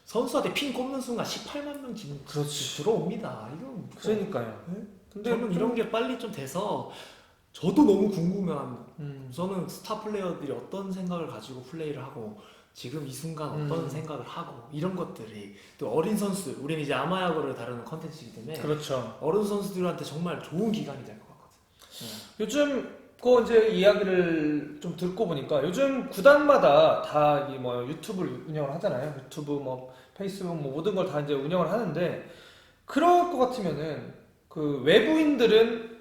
선수한테 핀 꼽는 순간 18만 명 지금 그렇지. 들어옵니다. 이건 그러니까요. 네? 근데 저는 이런 게 빨리 좀 돼서 저도 너무 궁금해합니다. 음, 저는 스타 플레이어들이 어떤 생각을 가지고 플레이를 하고 지금 이 순간 어떤 생각을 하고 이런 것들이 또 어린 선수 우리는 이제 아마야구를 다루는 컨텐츠이기 때문에 그렇죠. 어린 선수들한테 정말 좋은 기간이 될 것 같거든요. 요즘 그 이제 이야기를 좀 듣고 보니까 요즘 구단마다 다 이 뭐 유튜브를 운영을 하잖아요. 유튜브 뭐 페이스북 뭐 모든 걸 다 이제 운영을 하는데 그럴 것 같으면은 그 외부인들은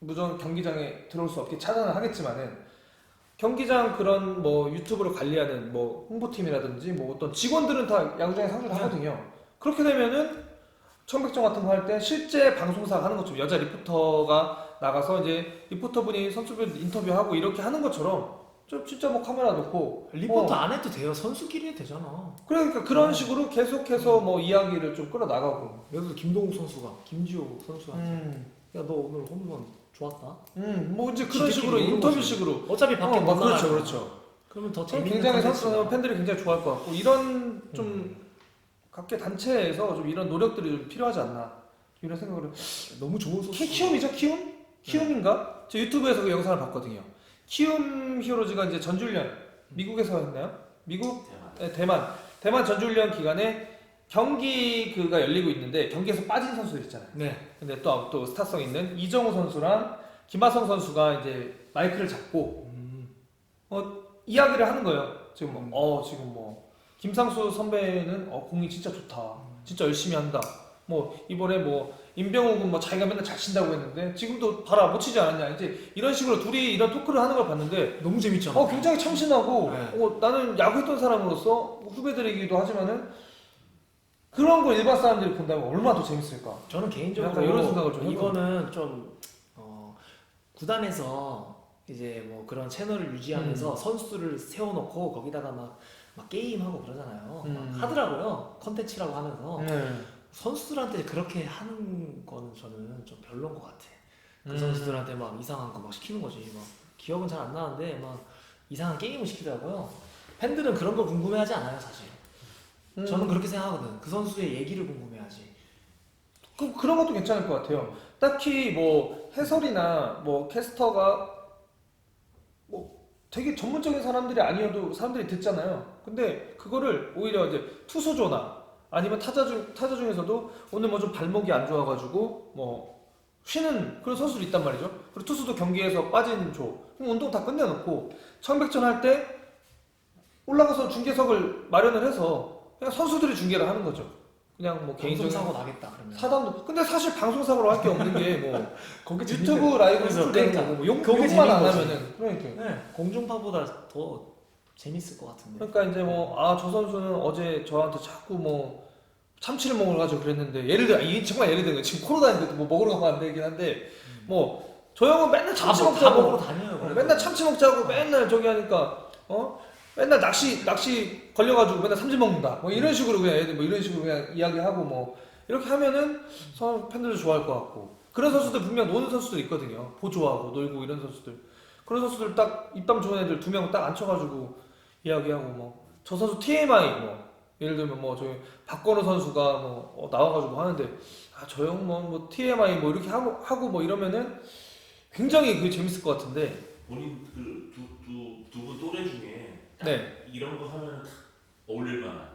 무조건 경기장에 들어올 수 없게 차단을 하겠지만은 경기장 그런 뭐 유튜브를 관리하는 뭐 홍보팀이라든지 뭐 어떤 직원들은 다 야구장에 상주를 하거든요. 그렇게 되면은 청백전 같은 거 할 때 실제 방송사가 하는 것처럼 여자 리포터가 나가서 이제 리포터분이 선수들 인터뷰하고 이렇게 하는 것처럼 좀 진짜 뭐 카메라 놓고 리포트 안 해도 돼요. 선수끼리 해도 되잖아. 그러니까 그런 식으로 계속해서 뭐 이야기를 좀 끌어나가고 예를 들어 김동욱 선수가 김지호 선수한테 야 너 오늘 홈런 좋았다. 뭐 이제 그런 지들끼리 식으로 노는 인터뷰식으로 어차피 밖에 못 그렇죠 나가니까. 그렇죠. 그러면 더 그럼 재밌는 굉장히 컨텐츠가. 선수 팬들이 굉장히 좋아할 것 같고 이런 좀 각계 단체에서 좀 이런 노력들이 좀 필요하지 않나 이런 생각을 너무 좋은 소스. 키움이죠 키움? 키움인가? 저 유튜브에서 그 영상을 봤거든요. 키움 히어로즈가 이제 전주훈련 미국에서 했나요? 미국? 대만. 대만 전주훈련 기간에 경기 그가 열리고 있는데 경기에서 빠진 선수들 있잖아요. 네. 근데 또 스타성 있는 이정우 선수랑 김하성 선수가 이제 마이크를 잡고 이야기를 하는 거예요. 지금 지금 뭐 김상수 선배는 공이 진짜 좋다. 진짜 열심히 한다. 뭐 이번에 뭐 임병욱은 뭐 자기가 맨날 잘 친다고 했는데 지금도 봐라 못 치지 않았냐. 이제 이런 식으로 둘이 이런 토크를 하는 걸 봤는데 너무 재밌잖아. 굉장히 참신하고 네. 나는 야구했던 사람으로서 후배들이기도 하지만은 그런 걸 일반 사람들이 본다면 얼마나 더 재밌을까. 저는 개인적으로 약간 이런 생각을 좀 이거는 좀 구단에서 이제 뭐 그런 채널을 유지하면서 선수들을 세워놓고 거기다가 막 게임하고 그러잖아요. 막 하더라고요. 컨텐츠라고 하면서 선수들한테 그렇게 하는 거는 저는 좀 별로인 것 같아. 그 선수들한테 막 이상한 거 막 시키는 거지. 막 기억은 잘 안 나는데 막 이상한 게임을 시키더라고요. 팬들은 그런 거 궁금해하지 않아요, 사실. 저는 그렇게 생각하거든. 그 선수의 얘기를 궁금해하지. 그런 것도 괜찮을 것 같아요. 딱히 뭐 해설이나 뭐 캐스터가 뭐 되게 전문적인 사람들이 아니어도 사람들이 듣잖아요. 근데 그거를 오히려 이제 투수조나 아니면 타자 중에서도 오늘 뭐 좀 발목이 안 좋아가지고 뭐 쉬는 그런 선수도 있단 말이죠. 그리고 투수도 경기에서 빠진 조. 그럼 운동 다 끝내놓고 청백전 할 때 올라가서 중계석을 마련을 해서 그냥 선수들이 중계를 하는 거죠. 그냥 뭐 개인적인 사고 나겠다 그러면. 사담도. 근데 사실 방송사고로 할 게 없는 게 뭐 거기 유튜브 라이브 수출되는 그러니까. 거고 뭐 그게 욕만 재밌는 안 거지. 하면은 그러니까. 네, 공중파보다 더 재밌을 것 같은데. 그러니까 이제 뭐 저 선수는 어제 저한테 자꾸 뭐 참치를 먹으러 가지고 그랬는데 예를 들어 이게 정말 예를 들면 지금 코로나인데 뭐 먹으러 가면 안 되긴 한데 뭐 저 형은 맨날 참치 다 먹자고 먹으러 다녀요. 그래도. 맨날 참치 먹자고 맨날 저기 하니까 맨날 낚시 걸려가지고 맨날 삼진 먹는다 뭐 이런 식으로 그냥 애들 뭐 이런 식으로 그냥 이야기하고 뭐 이렇게 하면은 팬들도 좋아할 것 같고 그런 선수들 분명 노는 선수들 있거든요. 보조하고 놀고 이런 선수들 그런 선수들 딱 입담 좋은 애들 2명 딱 앉혀가지고 이야기하고 뭐 저 선수 TMI 뭐 예를 들면 뭐 저기 박건우 선수가 뭐 나와가지고 하는데 저 형 뭐 TMI 뭐 이렇게 하고 뭐 이러면은 굉장히 그게 재밌을 것 같은데. 본인 그 두 분 또래 중에 딱 네. 이런 거 하면 딱 어울릴 만한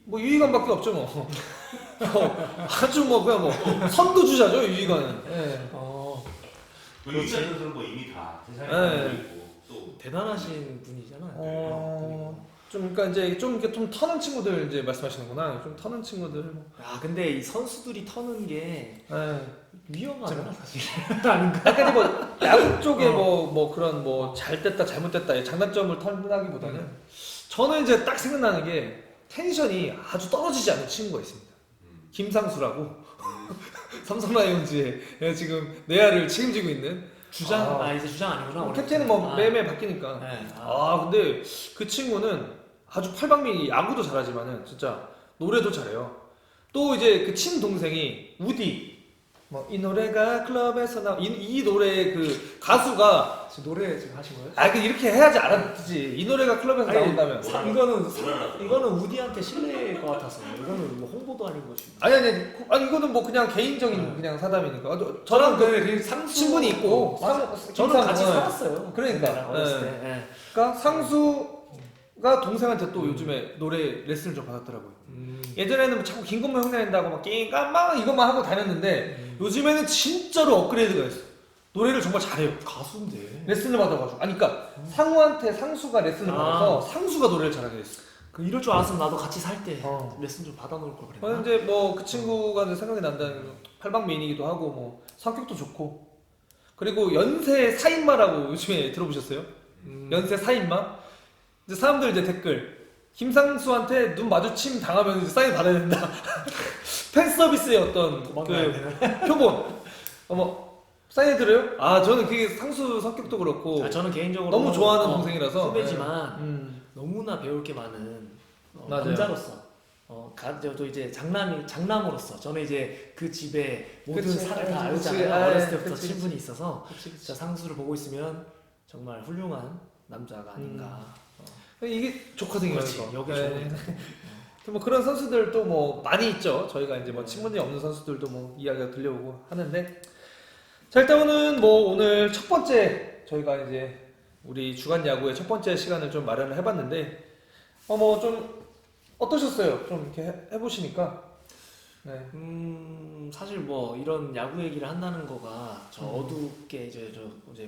뭐 유희관밖에 없죠 뭐. 아주 뭐 그냥 뭐 선두주자죠 유희관은. 예. 그 유희관 선수는 뭐 이미 다 세상에 네. 알고 있고 또 대단하신 분이잖아요. 좀 그러니까 이제 좀 이렇게 좀 터는 친구들 이제 말씀하시는구나. 좀 터는 친구들. 뭐. 야 근데 이 선수들이 터는 게 예. 위험하잖아 사실. 아닌가? 약간 뭐 야구 쪽에 뭐 그런 뭐 잘됐다 잘못됐다 장단점을 털나기보다는 저는 이제 딱 생각나는 게 텐션이 아주 떨어지지 않는 친구가 있습니다. 김상수라고 삼성 라이온즈의 지금 내야를 책임지고 있는 주장 이제 주장 아니구나. 캡틴은 뭐 매매 바뀌니까. 네. 근데 그 친구는 아주 팔방미 야구도 잘하지만은 진짜 노래도 잘해요. 또 이제 그 친동생이 우디 뭐 이 노래가 클럽에서 이 노래 그 가수가 지금 노래 지금 하신 거예요? 그 이렇게 해야지 알았지. 이 노래가 클럽에서 아니, 나온다면. 이거는 우디한테 실례일 것 같아서 이거는 뭐 홍보도 아닌 거지. 아니 이거는 뭐 그냥 개인적인 그냥 사담이니까. 저랑 그 친분이 있고 저는 같이 살았어요. 그러니까. 어렸을 때. 네. 그러니까 상수가 동생한테 또 요즘에 노래 레슨을 좀 받았더라고요. 예전에는 뭐 자꾸 김건모 흉내 낸다고 막 낑까막 이것만 하고 다녔는데 요즘에는 진짜로 업그레이드가 됐어. 노래를 정말 잘해요. 가수인데. 레슨을 받아가지고. 그러니까 상우한테 상수가 레슨을 받아서 상수가 노래를 잘하게 됐어. 그 이럴 줄 알았으면 나도 같이 살 때 어. 레슨 좀 받아놓을 걸 그랬나? 저는 이제 뭐 그 친구가 이제 생각이 난다는 팔방미인이기도 하고 뭐 성격도 좋고 그리고 연세 사인마라고 요즘에 들어보셨어요? 연세 사인마? 이제 사람들 이제 댓글 김상수한테 눈 마주침 당하면 이제 사인 받아야 된다. 팬 서비스의 어떤 그 표본. 사인해드려요? 저는 그게 상수 성격도 그렇고 저는 개인적으로 너무 좋아하는 동생이라서 후배지만 너무나 배울 게 많은 맞아요. 남자로서 저도 이제 장남으로서 저는 이제 그 집에 모든 그치. 살을 다 그치. 알잖아요. 어렸을 때부터 그치. 친분이 있어서 그치. 진짜 상수를 보고 있으면 정말 훌륭한 남자가 아닌가. 이게 좋거든요. 그렇지. 이거. 여기 네. 좋은. 뭐 그런 선수들도 뭐 많이 있죠. 저희가 이제 뭐 친분이 없는 선수들도 뭐 이야기가 들려오고 하는데 자 일단 오늘 첫 번째 저희가 이제 우리 주간 야구의 첫 번째 시간을 좀 마련을 해봤는데 뭐 좀 어떠셨어요? 좀 이렇게 해보시니까 네. 사실 뭐 이런 야구 얘기를 한다는 거가 저 어둡게 이제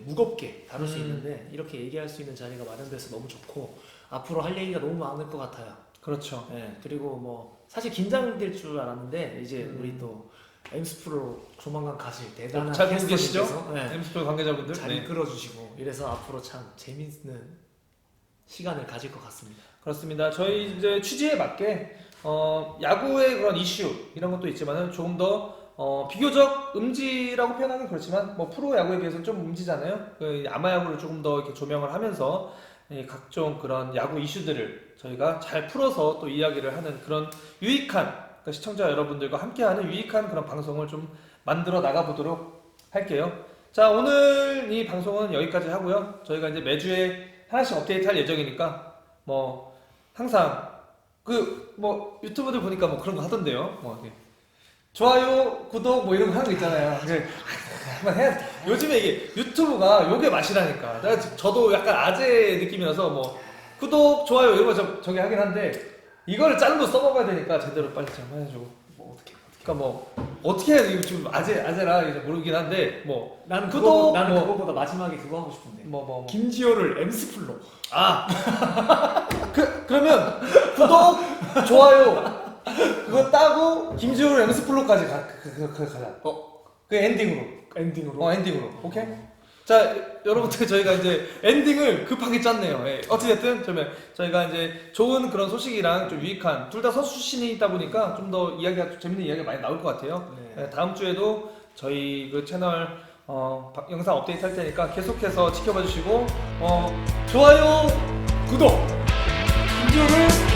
무겁게 다룰 수 있는데 이렇게 얘기할 수 있는 자리가 마련돼서 너무 좋고 앞으로 할 얘기가 너무 많을 것 같아요. 그렇죠. 네, 그리고 뭐 사실 긴장될 줄 알았는데 이제 우리 또 엠스프로 조만간 가실 대단한 잘 보고 계시죠? 캐스터님께서, 네, 엠스플 관계자분들 잘 네. 이끌어주시고 이래서 앞으로 참 재밌는 시간을 가질 것 같습니다. 그렇습니다. 저희 이제 취지에 맞게 야구의 그런 이슈 이런 것도 있지만은 조금 더 비교적 음지라고 표현하긴 그렇지만 뭐 프로 야구에 비해서는 좀 음지잖아요. 그 아마 야구를 조금 더 이렇게 조명을 하면서 각종 그런 야구 이슈들을 저희가 잘 풀어서 또 이야기를 하는 그런 유익한 그러니까 시청자 여러분들과 함께하는 유익한 그런 방송을 좀 만들어 나가보도록 할게요. 자 오늘 이 방송은 여기까지 하고요. 저희가 이제 매주에 하나씩 업데이트할 예정이니까 뭐 항상 그 뭐 유튜브들 보니까 뭐 그런 거 하던데요. 뭐 이렇게 좋아요, 구독 뭐 이런 거 하는 거 있잖아요. 한번 해야 돼. 요즘에 이게 유튜브가 요게 맛이라니까. 저도 약간 아재 느낌이라서 뭐 구독, 좋아요 이런 거 저기 하긴 한데 이거를 짤로 써먹어야 되니까 제대로 빨리 좀 해주고. 뭐 어떻게? 그러니까 뭐 어떻게 해야 돼? 지금 아재라 이제 모르긴 한데 뭐 나는 구독, 나는 뭐- 그거보다 마지막에 그거 하고 싶은데. 뭐. 김지호를 엠스플로. 그러면 구독, 좋아요 그거 따고 김지호를 엠스플로까지 가자. 그 엔딩으로. 엔딩으로. 오케이? 자, 여러분들 저희가 이제 엔딩을 급하게 짰네요. 어찌됐든 저희가 이제 좋은 그런 소식이랑 좀 유익한 둘 다 선수 출신이다 보니까 좀 더 재밌는 이야기가 많이 나올 것 같아요. 네. 다음 주에도 저희 그 채널 영상 업데이트 할 테니까 계속해서 지켜봐 주시고 좋아요, 구독, 김지호를